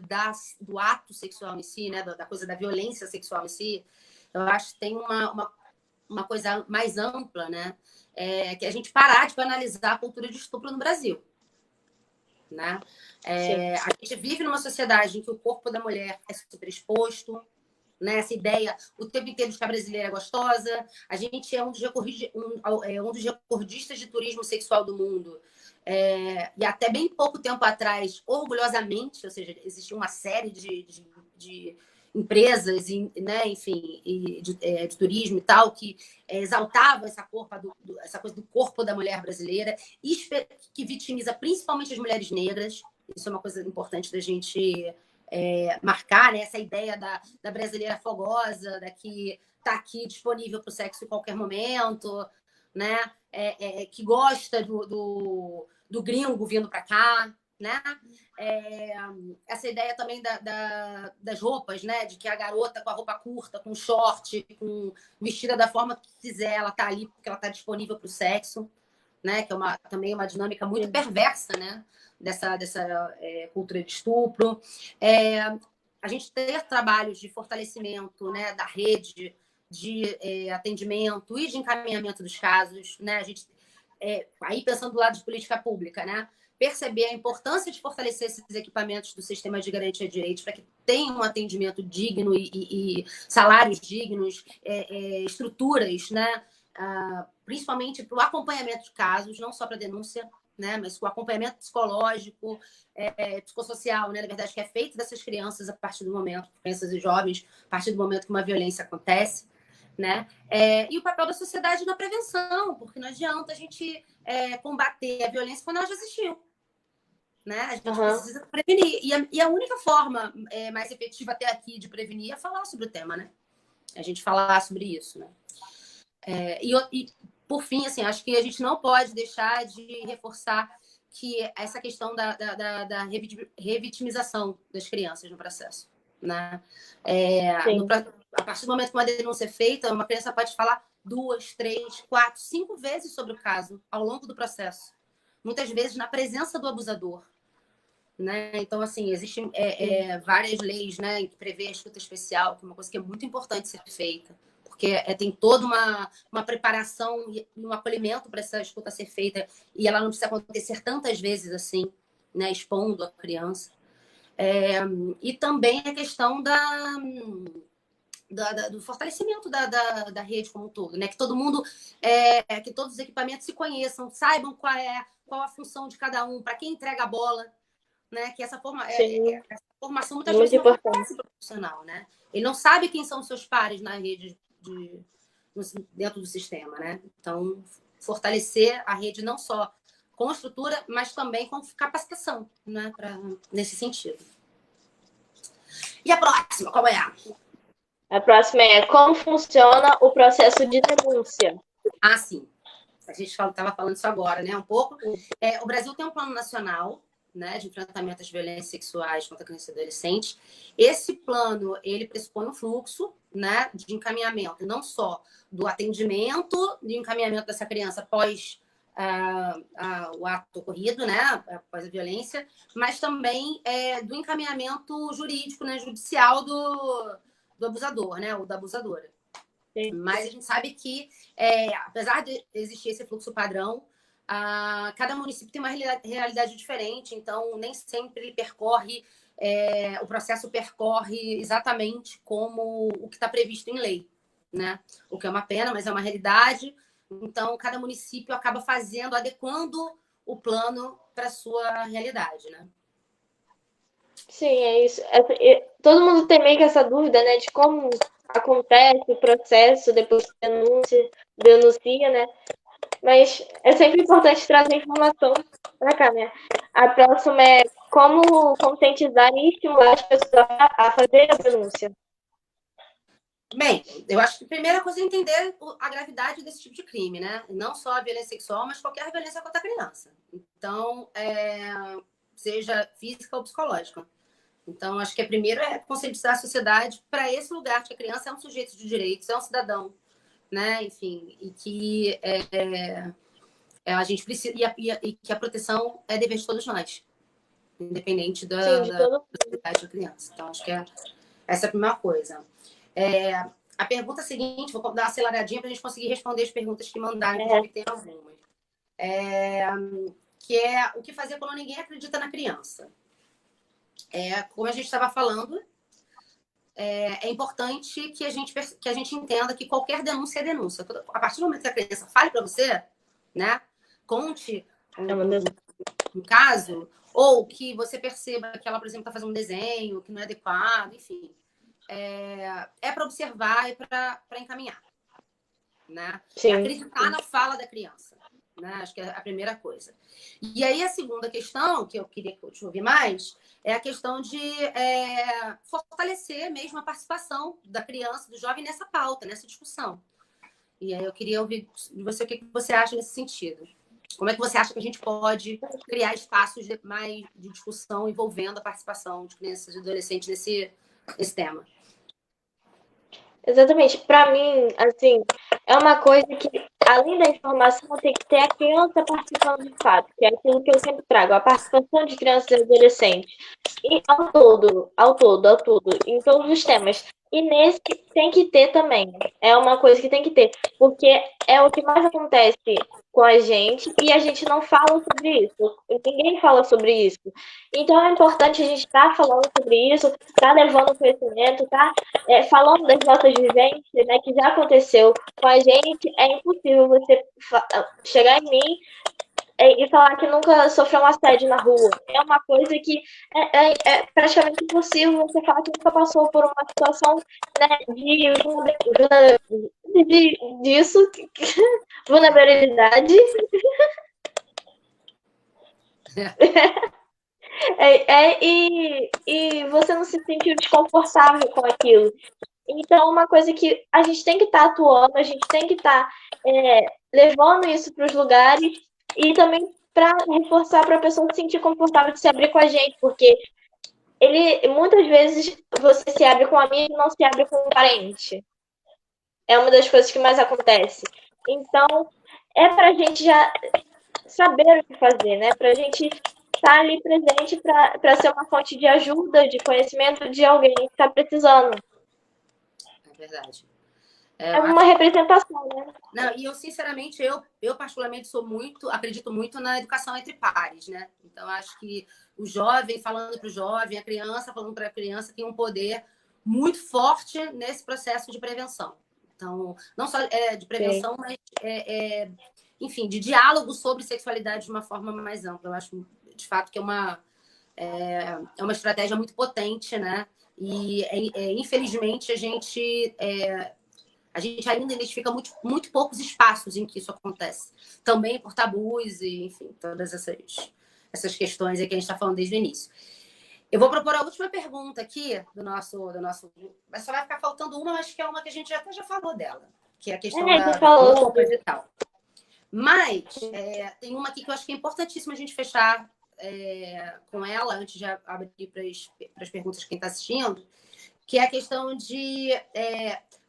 do ato sexual em si, né, da coisa da violência sexual em si, eu acho que tem uma coisa mais ampla, né, que a gente parar de banalizar a cultura de estupro no Brasil. Né? A gente vive numa sociedade em que o corpo da mulher é superexposto, né? Essa ideia o tempo inteiro de que a brasileira é gostosa. A gente é um dos recordistas de turismo sexual do mundo. E até bem pouco tempo atrás, orgulhosamente, ou seja, existia uma série de empresas, né, enfim, de turismo e tal, que exaltavam essa coisa do corpo da mulher brasileira, que vitimiza principalmente as mulheres negras. Isso é uma coisa importante da gente marcar, né? Essa ideia da brasileira fogosa, da que está aqui disponível para o sexo em qualquer momento, né? Que gosta do gringo vindo para cá, né? Essa ideia também das roupas, né? De que a garota com a roupa curta, com short, vestida da forma que quiser, ela tá ali porque ela tá disponível para o sexo, né? Que é também uma dinâmica muito perversa, né? Dessa cultura de estupro. A gente ter trabalhos de fortalecimento, né? Da rede de atendimento e de encaminhamento dos casos, né? A gente aí pensando do lado de política pública, né? perceber a importância de fortalecer esses equipamentos do sistema de garantia de direitos para que tenham um atendimento digno e salários dignos, estruturas, né? Principalmente para o acompanhamento de casos, não só para denúncia, né? Mas o acompanhamento psicológico, psicossocial, né? Na verdade, que é feito dessas crianças a partir do momento, crianças e jovens, a partir do momento que uma violência acontece, né? E o papel da sociedade na prevenção, porque não adianta a gente combater a violência quando ela já existiu. Né? A gente precisa prevenir. E a única forma mais efetiva até aqui de prevenir é falar sobre o tema, né? A gente falar sobre isso, né? E por fim, assim, acho que a gente não pode deixar de reforçar que essa questão da revitimização das crianças no processo, né? A partir do momento que uma denúncia é feita, uma criança pode falar 2, 3, 4, 5 vezes sobre o caso ao longo do processo. Muitas vezes na presença do abusador. Né? Então, assim, existem várias leis, né, que prevê a escuta especial, que é uma coisa que é muito importante ser feita, porque tem toda uma preparação e um acolhimento para essa escuta ser feita, e ela não precisa acontecer tantas vezes assim, né, expondo a criança. E também a questão do fortalecimento da rede como um todo, né? Que todo mundo, que todos os equipamentos se conheçam, saibam qual a função de cada um, para quem entrega a bola, né? Que essa formação muitas vezes não acontece pro profissional, né? Ele não sabe quem são os seus pares na rede dentro do sistema, né? Então, fortalecer a rede não só com estrutura, mas também com capacitação, né? Nesse sentido. E a próxima, qual é? A próxima é como funciona o processo de denúncia. Sim. A gente estava falando isso agora, né? Um pouco. O Brasil tem um plano nacional, né, de enfrentamento às violências sexuais contra crianças e adolescentes. Esse plano, ele pressupõe um fluxo, né, de encaminhamento, não só do atendimento, de encaminhamento dessa criança após o ato ocorrido, né, após a violência, mas também do encaminhamento jurídico, né, judicial do abusador, né, ou da abusadora. Sim. Mas a gente sabe que, apesar de existir esse fluxo padrão, cada município tem uma realidade diferente, então nem sempre ele percorre, o processo percorre exatamente como o que está previsto em lei, né? O que é uma pena, mas é uma realidade. Então, cada município acaba adequando o plano para a sua realidade, né? Sim, é isso. Todo mundo tem meio que essa dúvida, né, de como acontece o processo depois que denuncia, né? Mas é sempre importante trazer informação para cá, né? A próxima é como conscientizar e estimular as pessoas a fazer a denúncia. Bem, eu acho que a primeira coisa é entender a gravidade desse tipo de crime, né? Não só a violência sexual, mas qualquer violência contra a criança. Então, seja física ou psicológica. Então, acho que primeiro é conscientizar a sociedade para esse lugar que a criança é um sujeito de direitos, é um cidadão, né? Enfim, e que a gente precisa e que a proteção é dever de todos nós, independente da idade da criança. Então, acho que essa é a primeira coisa. A pergunta seguinte, vou dar uma aceleradinha para a gente conseguir responder as perguntas que mandaram, porque tem algumas. Que é o que fazer quando ninguém acredita na criança. Como a gente estava falando, é importante que a gente entenda que qualquer denúncia é denúncia. A partir do momento que a criança fale para você, né, conte um caso, ou que você perceba que ela, por exemplo, está fazendo um desenho que não é adequado, enfim, para observar e para encaminhar, né? Acreditar na fala da criança, né? Acho que é a primeira coisa. E aí a segunda questão, que eu queria que eu te ouvir mais, é a questão de fortalecer mesmo a participação da criança, do jovem nessa pauta, nessa discussão. E aí eu queria ouvir de você o que você acha nesse sentido. Como é que você acha que a gente pode criar espaços mais de discussão envolvendo a participação de crianças e adolescentes nesse tema? Exatamente. Para mim, assim, é uma coisa que, além da informação, tem que ter a criança participando de fato, que é aquilo que eu sempre trago, a participação de crianças e adolescentes. E ao todo, em todos os temas. E nesse tem que ter também. É uma coisa que tem que ter. Porque é o que mais acontece com a gente e a gente não fala sobre isso. Ninguém fala sobre isso. Então é importante a gente estar falando sobre isso, estar levando conhecimento, tá falando das nossas vivências, né, que já aconteceu com a gente. É impossível você chegar em mim e falar que nunca sofreu um assédio na rua. É uma coisa que é praticamente impossível você falar que nunca passou por uma situação, né, disso, vulnerabilidade. E você não se sentiu desconfortável com aquilo. Então, uma coisa que a gente tem que estar atuando, a gente tem que estar levando isso para os lugares e também para reforçar para a pessoa se sentir confortável de se abrir com a gente, porque muitas vezes você se abre com um amigo e não se abre com um parente. É uma das coisas que mais acontece. Então, é para a gente já saber o que fazer, né? Para a gente estar ali presente para ser uma fonte de ajuda, de conhecimento de alguém que está precisando. É verdade. É uma representação, né? Não, e eu, sinceramente, eu particularmente acredito muito na educação entre pares, né? Então, acho que o jovem falando para o jovem, a criança falando para a criança tem um poder muito forte nesse processo de prevenção. Então, não só de prevenção, mas, enfim, de diálogo sobre sexualidade de uma forma mais ampla. Eu acho, de fato, que é uma estratégia muito potente, né? E, infelizmente, a gente ainda identifica muito poucos espaços em que isso acontece. Também por tabus e, enfim, todas essas questões aí que a gente está falando desde o início. Eu vou propor a última pergunta aqui do nosso. Mas só vai ficar faltando uma, mas que é uma que a gente até já falou dela, que é a questão da roupa e tal. Mas tem uma aqui que eu acho que é importantíssimo a gente fechar com ela, antes de abrir para as perguntas de quem está assistindo, que é a questão de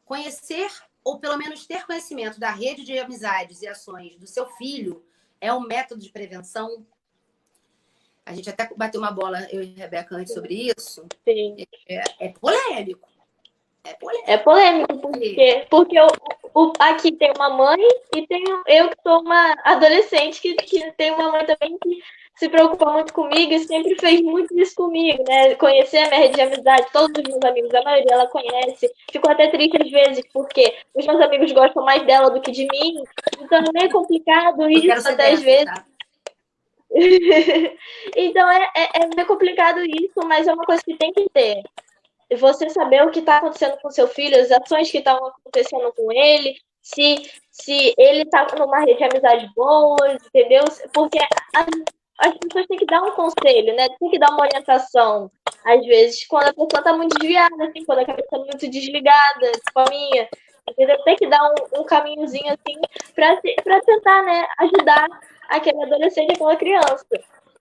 conhecer, ou pelo menos ter conhecimento da rede de amizades e ações do seu filho é um método de prevenção. A gente até bateu uma bola, eu e a Rebeca, antes sobre isso. Sim. É polêmico. É polêmico, porque aqui tem uma mãe e eu que sou uma adolescente que tem uma mãe também que se preocupa muito comigo e sempre fez muito isso comigo, né? Conhecer a minha rede de amizade, todos os meus amigos, a maioria ela conhece. Fico até triste às vezes, porque os meus amigos gostam mais dela do que de mim. Então é meio complicado isso até às vezes. Tá? Então é meio complicado isso, mas é uma coisa que tem que ter. Você saber o que está acontecendo com seu filho, as ações que estão acontecendo com ele, se ele está numa rede de amizade boa, entendeu? Porque as pessoas têm que dar um conselho, né? Tem que dar uma orientação. Às vezes, quando a pessoa está muito desviada, assim, quando a cabeça está muito desligada, tipo a minha, entendeu? Tem que dar um caminhozinho assim para tentar, né, ajudar aquele adolescente, aquela criança.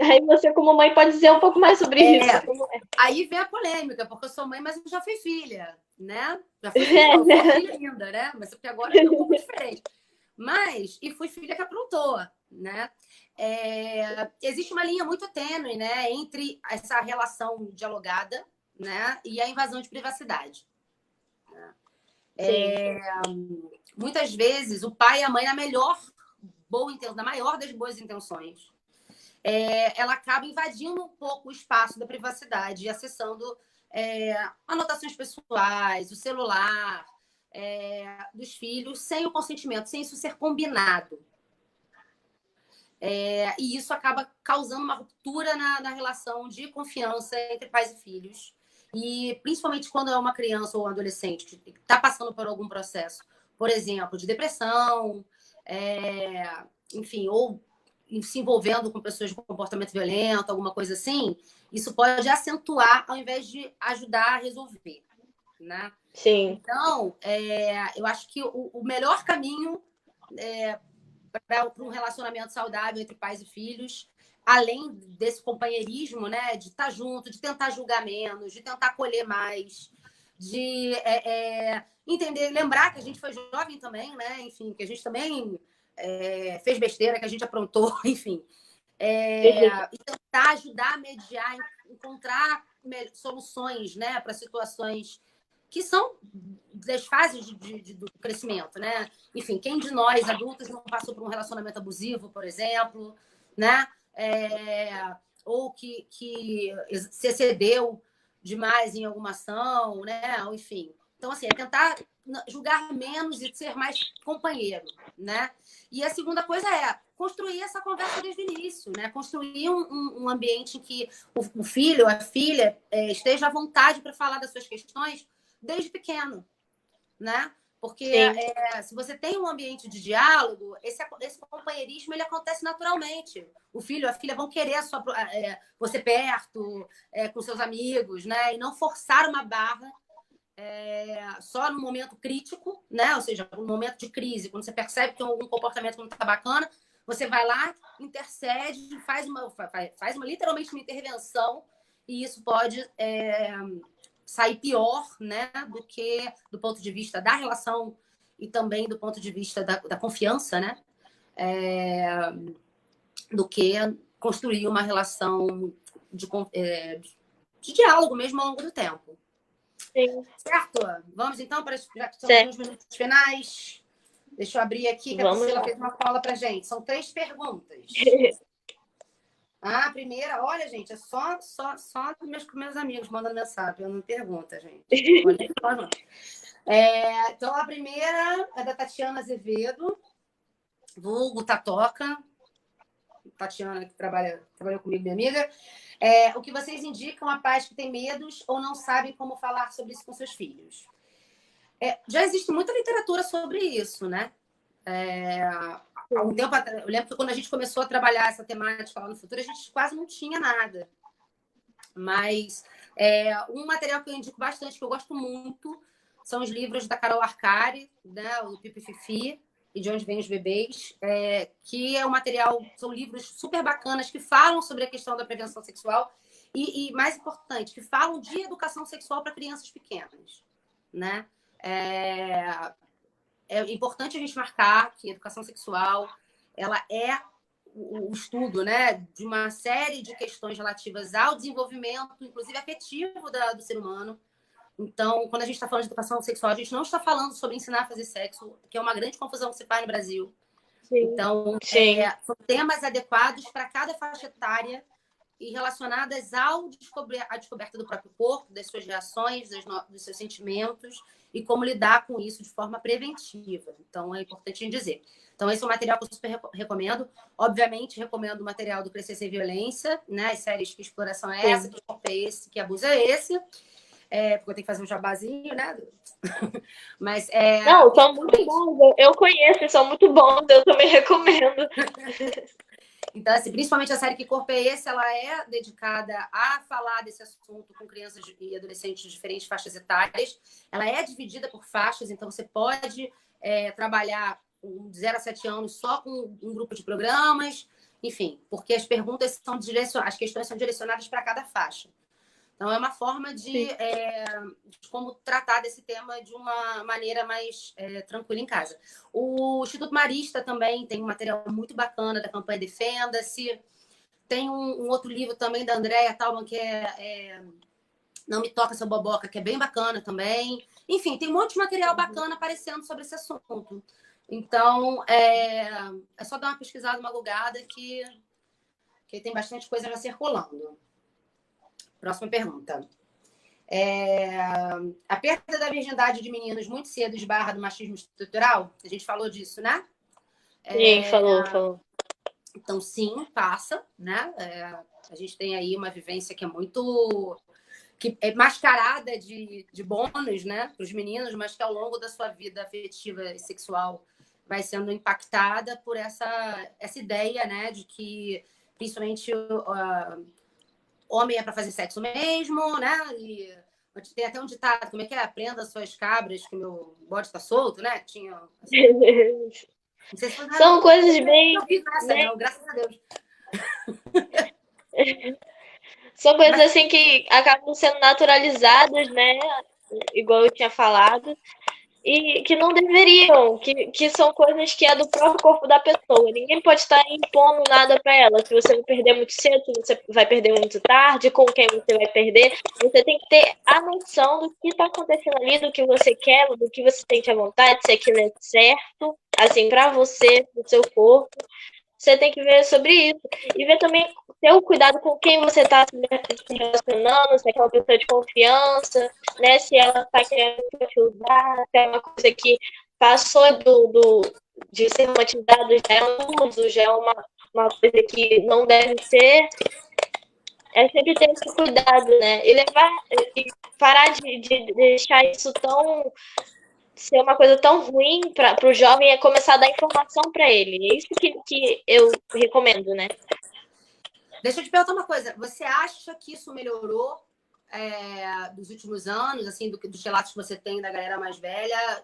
Aí você, como mãe, pode dizer um pouco mais sobre isso. Como é. Aí vem a polêmica, porque eu sou mãe, mas eu já fui filha, né? Já fui filha, eu sou filha ainda, né? Mas porque agora é um pouco diferente. E fui filha que aprontou, né? Existe uma linha muito tênue, né, entre essa relação dialogada, né, e a invasão de privacidade. Muitas vezes o pai e a mãe, na maior das boas intenções, ela acaba invadindo um pouco o espaço da privacidade e acessando anotações pessoais, o celular dos filhos, sem o consentimento, sem isso ser combinado. E isso acaba causando uma ruptura na relação de confiança entre pais e filhos. E principalmente quando é uma criança ou um adolescente que está passando por algum processo, por exemplo, de depressão, enfim, ou se envolvendo com pessoas com comportamento violento, alguma coisa assim, isso pode acentuar ao invés de ajudar a resolver, né? Sim. Então, eu acho que o melhor caminho para um relacionamento saudável entre pais e filhos, além desse companheirismo, né, de estar junto, de tentar julgar menos, de tentar acolher mais, de entender, lembrar que a gente foi jovem também, né, enfim, que a gente também fez besteira, que a gente aprontou, enfim. E tentar ajudar a mediar, encontrar soluções, né, para situações que são das fases do crescimento, né? Enfim, quem de nós, adultos, não passou por um relacionamento abusivo, por exemplo, né? Ou que se excedeu demais em alguma ação, né? Enfim. Então, assim, é tentar julgar menos e ser mais companheiro, né? E a segunda coisa é construir essa conversa desde o início, né? Construir um ambiente em que o filho, a filha, esteja à vontade para falar das suas questões desde pequeno, né? Porque se você tem um ambiente de diálogo, esse companheirismo ele acontece naturalmente. O filho, a filha vão querer você perto, com seus amigos, né? E não forçar uma barra só no momento crítico, né? Ou seja, no momento de crise, quando você percebe que tem algum comportamento que não está bacana, você vai lá, intercede, faz literalmente uma intervenção, e isso pode sair pior, né, do que do ponto de vista da relação e também do ponto de vista da confiança, né, do que construir uma relação de diálogo mesmo ao longo do tempo. Sim. Certo? Vamos então para já que estamos nos minutos finais. Deixa eu abrir aqui, que a Priscila fez uma cola para gente. São 3 perguntas. A primeira, olha, gente, é só meus amigos mandando mensagem, não pergunta, gente. Então, a primeira é da Tatiana Azevedo, vulgo Tatoca. Tatiana, que trabalhou comigo, minha amiga. O que vocês indicam a pais que têm medos ou não sabem como falar sobre isso com seus filhos? Já existe muita literatura sobre isso, né? Há um tempo atrás, eu lembro que quando a gente começou a trabalhar essa temática lá no Futuro, a gente quase não tinha nada. Mas um material que eu indico bastante, que eu gosto muito, são os livros da Carol Arcari, né? O Pipi Fifi e De Onde Vêm os Bebês, que é um material, são livros super bacanas que falam sobre a questão da prevenção sexual e mais importante, que falam de educação sexual para crianças pequenas, né? É importante a gente marcar que a educação sexual ela é o estudo, né, de uma série de questões relativas ao desenvolvimento, inclusive afetivo do ser humano. Então, quando a gente está falando de educação sexual, a gente não está falando sobre ensinar a fazer sexo, que é uma grande confusão que se faz no Brasil. Sim. Então, são temas adequados para cada faixa etária e relacionadas à descoberta do próprio corpo, das suas reações, dos seus sentimentos e como lidar com isso de forma preventiva. Então, é importante dizer. Então, esse é um material que eu super recomendo. Obviamente, recomendo o material do Crescer Sem Violência, né? As séries Que Exploração é Essa, Que Corpo é Esse, Que Abuso é Esse. Porque eu tenho que fazer um jabazinho, né? Mas, não, são muito bons. Eu conheço, são muito bons. Eu também recomendo. Então, assim, principalmente a série Que Corpo é Esse, ela é dedicada a falar desse assunto com crianças e adolescentes de diferentes faixas etárias. Ela é dividida por faixas, então você pode trabalhar de 0 a 7 anos só com um grupo de programas, enfim, porque as perguntas as questões são direcionadas para cada faixa. Então, é uma forma de como tratar desse tema de uma maneira mais tranquila em casa. O Instituto Marista também tem um material muito bacana da campanha Defenda-se. Tem um outro livro também da Andréa Talman, que Não Me Toca Essa Boboca, que é bem bacana também. Enfim, tem um monte de material bacana aparecendo sobre esse assunto. Então, é só dar uma pesquisada, uma gulgada, que tem bastante coisa já circulando. Próxima pergunta. A perda da virgindade de meninos muito cedo esbarra do machismo estrutural? A gente falou disso, né? Sim, falou. Então, sim, passa, né? A gente tem aí uma vivência que é muito... que é mascarada de bônus, né? Para os meninos, mas que ao longo da sua vida afetiva e sexual vai sendo impactada por essa ideia, né? De que, principalmente... homem é para fazer sexo mesmo, né? E tem até um ditado, como é que é? Aprenda suas cabras, que meu bode está solto, né? Tinha. Assim, não sei se foi, são coisas bem. Não vi essa, não, graças a Deus. São coisas assim que acabam sendo naturalizadas, né? Igual eu tinha falado. e que não deveriam, que são coisas que é do próprio corpo da pessoa. Ninguém pode estar impondo nada para ela. Se você vai perder muito cedo, se você vai perder muito tarde, com quem você vai perder, você tem que ter a noção do que está acontecendo ali, do que você quer, do que você sente à vontade, se aquilo é certo, assim, para você, pro seu corpo. Você tem que ver sobre isso. E ver também, ter o cuidado com quem você está se relacionando, se é aquela pessoa de confiança, né? Se ela está querendo te ajudar, se é uma coisa que passou de ser romantizado, já é um uso, já é uma coisa que não deve ser. É sempre ter esse cuidado, né? E parar de deixar isso tão ser uma coisa tão ruim para o jovem é começar a dar informação para ele. É isso que eu recomendo, né? Deixa eu te perguntar uma coisa. Você acha que isso melhorou dos últimos anos, assim, dos relatos que você tem da galera mais velha,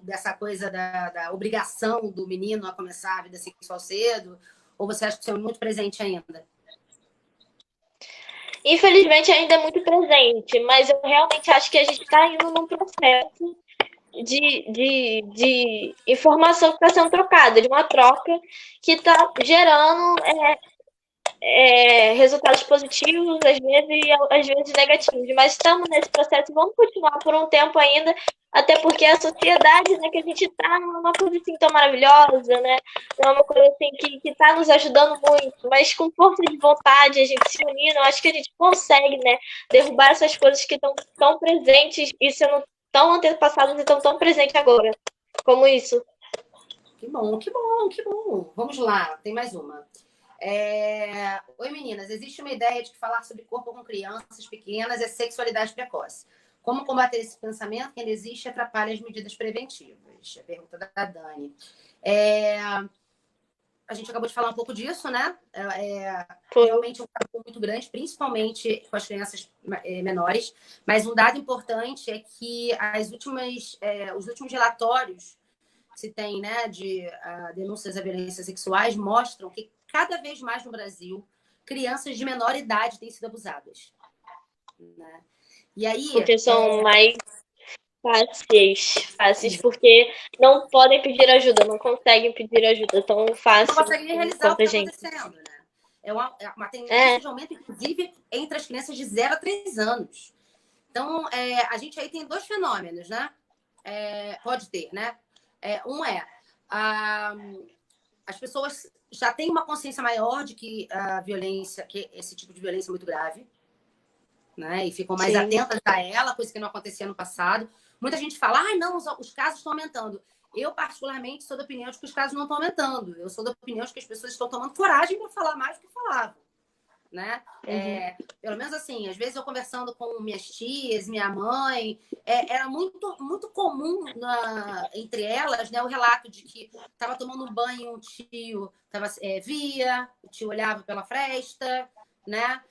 dessa coisa da obrigação do menino a começar a vida sexual cedo? Ou você acha que isso é muito presente ainda? Infelizmente ainda é muito presente, mas eu realmente acho que a gente está indo num processo de informação que está sendo trocada, de uma troca que está gerando resultados positivos, às vezes, e às vezes negativos. Mas estamos nesse processo e vamos continuar por um tempo ainda, até porque a sociedade, né, que a gente está numa coisa assim tão maravilhosa, né? É uma coisa assim que está nos ajudando muito, mas com força de vontade, a gente se unindo, eu acho que a gente consegue, né, derrubar essas coisas que estão tão presentes e sendo tão antepassadas e estão tão presentes agora, como isso. Que bom, que bom, que bom. Vamos lá, tem mais uma. Oi, meninas. Existe uma ideia de que falar sobre corpo com crianças pequenas é sexualidade precoce. Como combater esse pensamento que ainda existe e atrapalha as medidas preventivas? A pergunta da Dani. A gente acabou de falar um pouco disso, né? Realmente um tabu muito grande, principalmente com as crianças menores. Mas um dado importante é que os últimos relatórios que se tem, né, de denúncias a violências sexuais mostram que cada vez mais no Brasil crianças de menor idade têm sido abusadas, né? E aí porque são mais fáceis porque não podem pedir ajuda, não conseguem pedir ajuda tão fácil não conseguem realizar o quanto que a está gente. acontecendo, né? É uma tendência de aumento, inclusive, entre as crianças de 0 a 3 anos. Então, a gente aí tem dois fenômenos, né? Pode ter, né? As pessoas já têm uma consciência maior de que a violência, que esse tipo de violência é muito grave, né? E ficam mais atentas a ela, coisa que não acontecia no passado. Muita gente fala, não, os casos estão aumentando. Eu, particularmente, sou da opinião de que os casos não estão aumentando. Eu sou da opinião de que as pessoas estão tomando coragem para falar mais do que falavam, né? Pelo menos assim, às vezes eu conversando com minhas tias, minha mãe, era muito, muito comum entre elas, né, o relato de que estava tomando um banho, um tio via, o tio olhava pela fresta, né?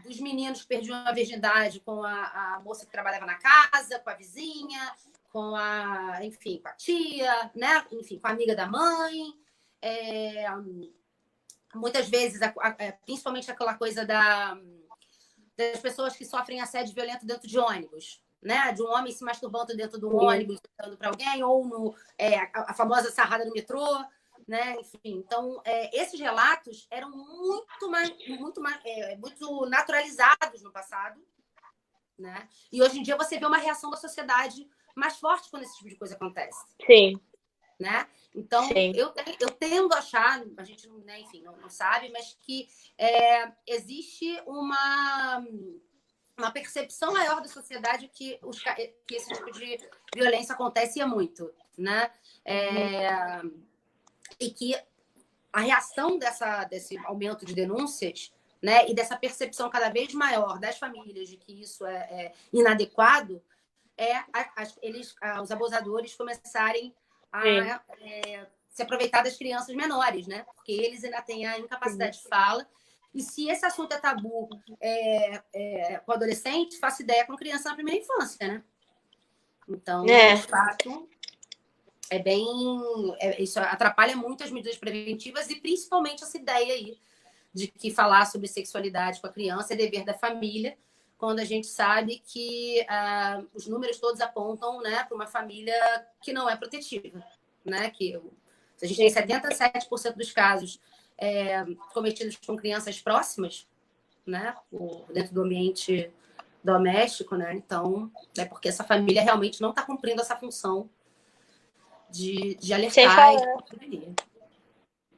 Dos meninos que perdiam a virgindade com a moça que trabalhava na casa, com a vizinha, com enfim, com a tia, né? Enfim, com a amiga da mãe. Muitas vezes, principalmente aquela coisa das pessoas que sofrem assédio violento dentro de ônibus, né? De um homem se masturbando dentro do ônibus, dando para alguém, ou a famosa sarrada no metrô, né? Enfim, então, esses relatos eram muito naturalizados no passado, né? E hoje em dia você vê uma reação da sociedade mais forte quando esse tipo de coisa acontece. Sim. Né? Então, eu tendo a achar, a gente né, enfim, não sabe, mas que existe uma percepção maior da sociedade que esse tipo de violência acontecia muito, né? E que a reação desse aumento de denúncias, né, e dessa percepção cada vez maior das famílias de que isso é inadequado, os abusadores começarem a se aproveitar das crianças menores, né? Porque eles ainda têm a incapacidade de fala. E se esse assunto é tabu com adolescente, faço ideia com criança na primeira infância, né? Então, de fato, isso atrapalha muito as medidas preventivas e principalmente essa ideia aí de que falar sobre sexualidade com a criança é dever da família, quando a gente sabe que os números todos apontam, né, para uma família que não é protetiva, né? Que a gente tem 77% dos casos cometidos com crianças próximas, né, dentro do ambiente doméstico, né? Então, é porque essa família realmente não está cumprindo essa função de Sem alertar e falar, de prevenir,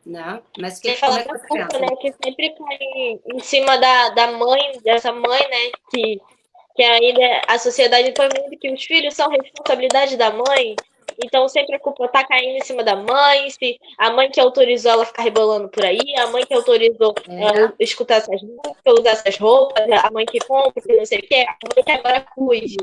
né? Mas sem como falar é que da você culpa, pensa? né? Que sempre cai em cima da mãe, dessa mãe, né? Que ainda a sociedade põe muito que os filhos são responsabilidade da mãe. Então sempre a culpa tá caindo em cima da mãe, se a mãe que autorizou ela ficar rebolando por aí, a mãe que autorizou ela escutar essas músicas, usar essas roupas, a mãe que compra, que não sei o que, a mãe que agora cuide.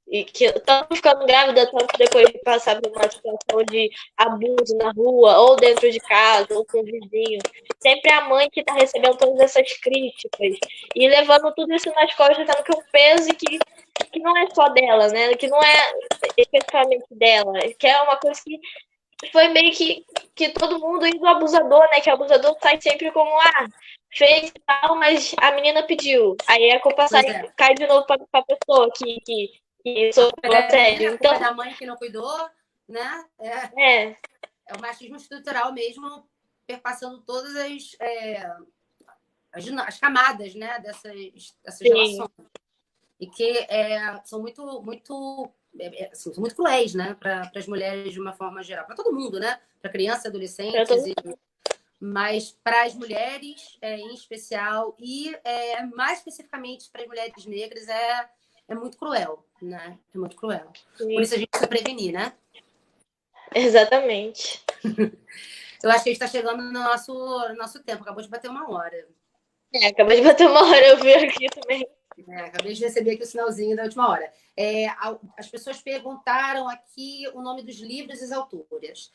E que tanto ficando grávida, tanto depois de passar por uma situação de abuso na rua, ou dentro de casa, ou com o vizinho. Sempre é a mãe que está recebendo todas essas críticas e levando tudo isso nas costas, sendo que é um peso que não é só dela, né? Que não é especificamente dela, que é uma coisa que foi meio que todo mundo indo abusador, né? Que o abusador sai sempre como, fez e tal, mas a menina pediu. Aí a culpa cai de novo para a pessoa que sofreu assédio. A culpa é da mãe que não cuidou, né? É o machismo estrutural mesmo, perpassando todas as camadas, né, dessas relações. E que são muito assim, são muito cruéis, né, para as mulheres de uma forma geral, para todo mundo, né, para crianças, adolescentes, mas para as mulheres em especial e mais especificamente para as mulheres negras é muito cruel, né? É muito cruel. Sim. Por isso a gente precisa prevenir, né? Exatamente. Eu acho que a gente está chegando no nosso tempo. Acabou de bater 1 hora. Acabou de bater 1 hora, eu vi aqui também. Acabei de receber aqui o sinalzinho da última hora. As pessoas perguntaram aqui o nome dos livros e as autoras.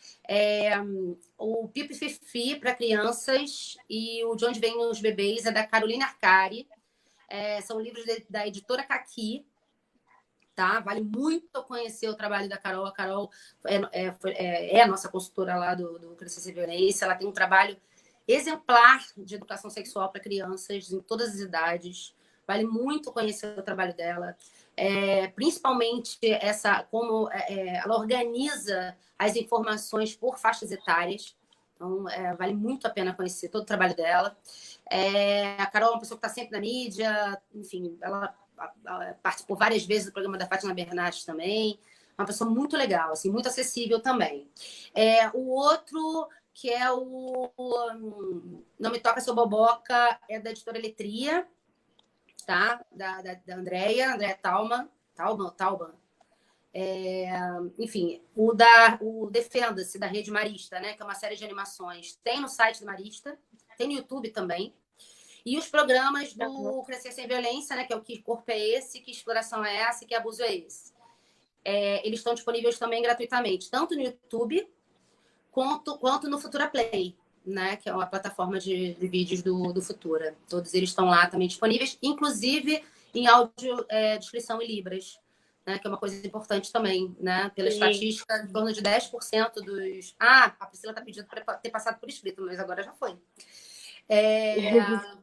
O Pipi Fifi para crianças e o De Onde Vêm os Bebês é da Carolina Arcari. São livros da editora Caqui. Tá? Vale muito conhecer o trabalho da Carol. A Carol é a nossa consultora lá do Crescer Sem Violência. Ela tem um trabalho exemplar de educação sexual para crianças em todas as idades. Vale muito conhecer o trabalho dela. Principalmente como ela organiza as informações por faixas etárias. Então, vale muito a pena conhecer todo o trabalho dela. A Carol é uma pessoa que está sempre na mídia, enfim, ela participou várias vezes do programa da Fátima Bernardes também. Uma pessoa muito legal, assim, muito acessível também. O outro, que é o Não Me Toca Seu Boboca, é da editora Letria, tá? Da Andrea Tauban. Enfim, o Defenda-se, da Rede Marista, né? Que é uma série de animações. Tem no site do Marista, tem no YouTube também. E os programas do Crescer Sem Violência, né? Que é o Que Corpo é Esse, Que Exploração é Essa, Que Abuso é Esse. Eles estão disponíveis também gratuitamente, tanto no YouTube quanto no Futura Play, né? Que é uma plataforma de vídeos do Futura. Todos eles estão lá também disponíveis, inclusive em áudio descrição em Libras, né? Que é uma coisa importante também, né? Pela estatística, em torno de 10% dos... a Priscila está pedindo para ter passado por escrito, mas agora já foi.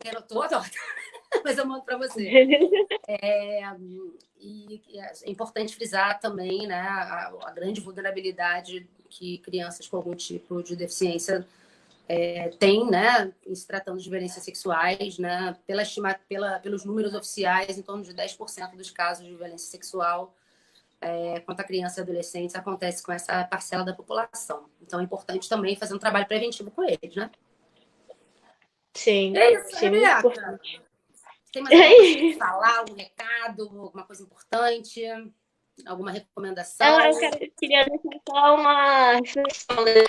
Eu tô adoro, mas eu mando para você. E é importante frisar também, né, a grande vulnerabilidade que crianças com algum tipo de deficiência têm, né, em se tratando de violências sexuais, né, pelos números oficiais, em torno de 10% dos casos de violência sexual contra crianças e adolescentes acontece com essa parcela da população. Então é importante também fazer um trabalho preventivo com eles, né? Sim. Isso, sim, Rebeca. importante. Tem mais alguma coisa para falar? Algum recado? Alguma coisa importante? Alguma recomendação? Eu queria deixar só uma reflexão, né?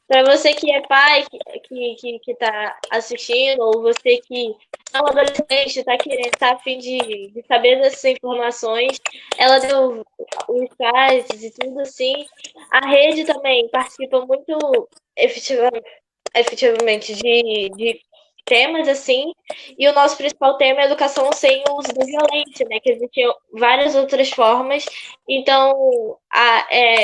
Para você que é pai, que tá assistindo, ou você que é um adolescente, tá a fim de saber dessas informações, ela deu os sites e tudo assim. A rede também participa muito efetivamente de temas assim, e o nosso principal tema é educação sem o uso da violência, né? Que existem várias outras formas. Então,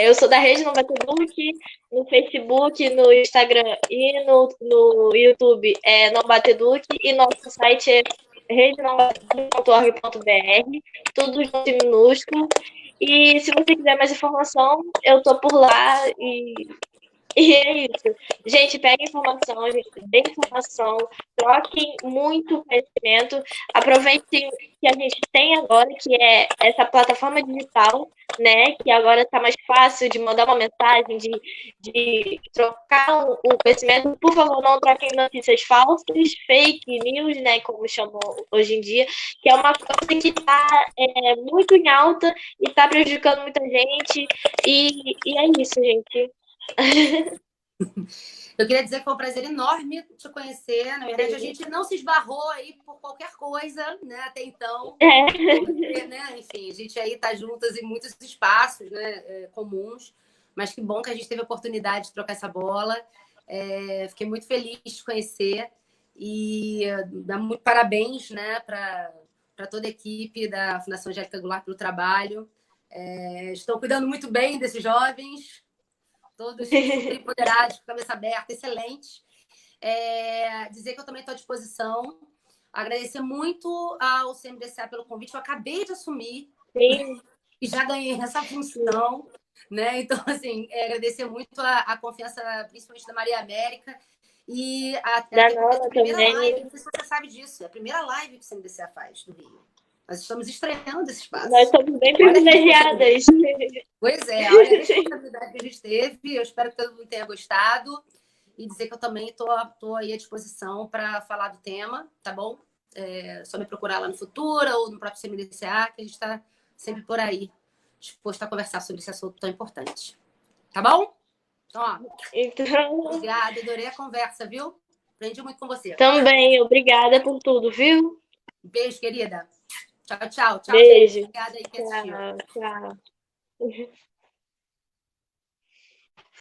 eu sou da Rede Não Bater Duque, no Facebook, no Instagram e no YouTube é Não Bater Duque, e nosso site é redenãobatedute.org.br, tudo junto e minúsculo. E se você quiser mais informação, eu tô por lá e é isso. Gente, peguem informação, gente, dê informação, troquem muito conhecimento, aproveitem que a gente tem agora, que é essa plataforma digital, né? Que agora está mais fácil de mandar uma mensagem, de trocar o conhecimento. Por favor, não troquem notícias falsas, fake news, né? Como chamam hoje em dia, que é uma coisa que está muito em alta e está prejudicando muita gente. E é isso, gente. Eu queria dizer que foi um prazer enorme te conhecer. Na verdade, a gente não se esbarrou aí por qualquer coisa, né, até então. Porque, né, enfim, a gente aí tá juntas em muitos espaços, né, comuns. Mas que bom que a gente teve a oportunidade de trocar essa bola. Fiquei muito feliz de te conhecer. E dar muito parabéns, né, para toda a equipe da Fundação Angélica Goulart pelo trabalho. Estão cuidando muito bem desses jovens. Todos super empoderados, com cabeça aberta, excelente. Dizer que eu também estou à disposição. Agradecer muito ao CMDCA pelo convite. Eu acabei de assumir Sim. E já ganhei essa função. Né? Então, assim, agradecer muito a confiança, principalmente da Maria América. E a primeira live, não sei se você sabe disso, é a primeira live que o CMDCA faz do Rio. Nós estamos estreando esse espaço. Nós somos bem privilegiadas. Pois é, olha a responsabilidade que a gente teve. Eu espero que todo mundo tenha gostado. E dizer que eu também estou aí à disposição para falar do tema, tá bom? Só me procurar lá no Futura ou no próprio CMDCA, que a gente está sempre por aí, disposto a conversar sobre esse assunto tão importante. Tá bom? Então, obrigada, adorei a conversa, viu? Aprendi muito com você. Também, obrigada por tudo, viu? Beijo, querida. Tchau, tchau. Beijo. Gente. Obrigada aí que assistiu. Tchau.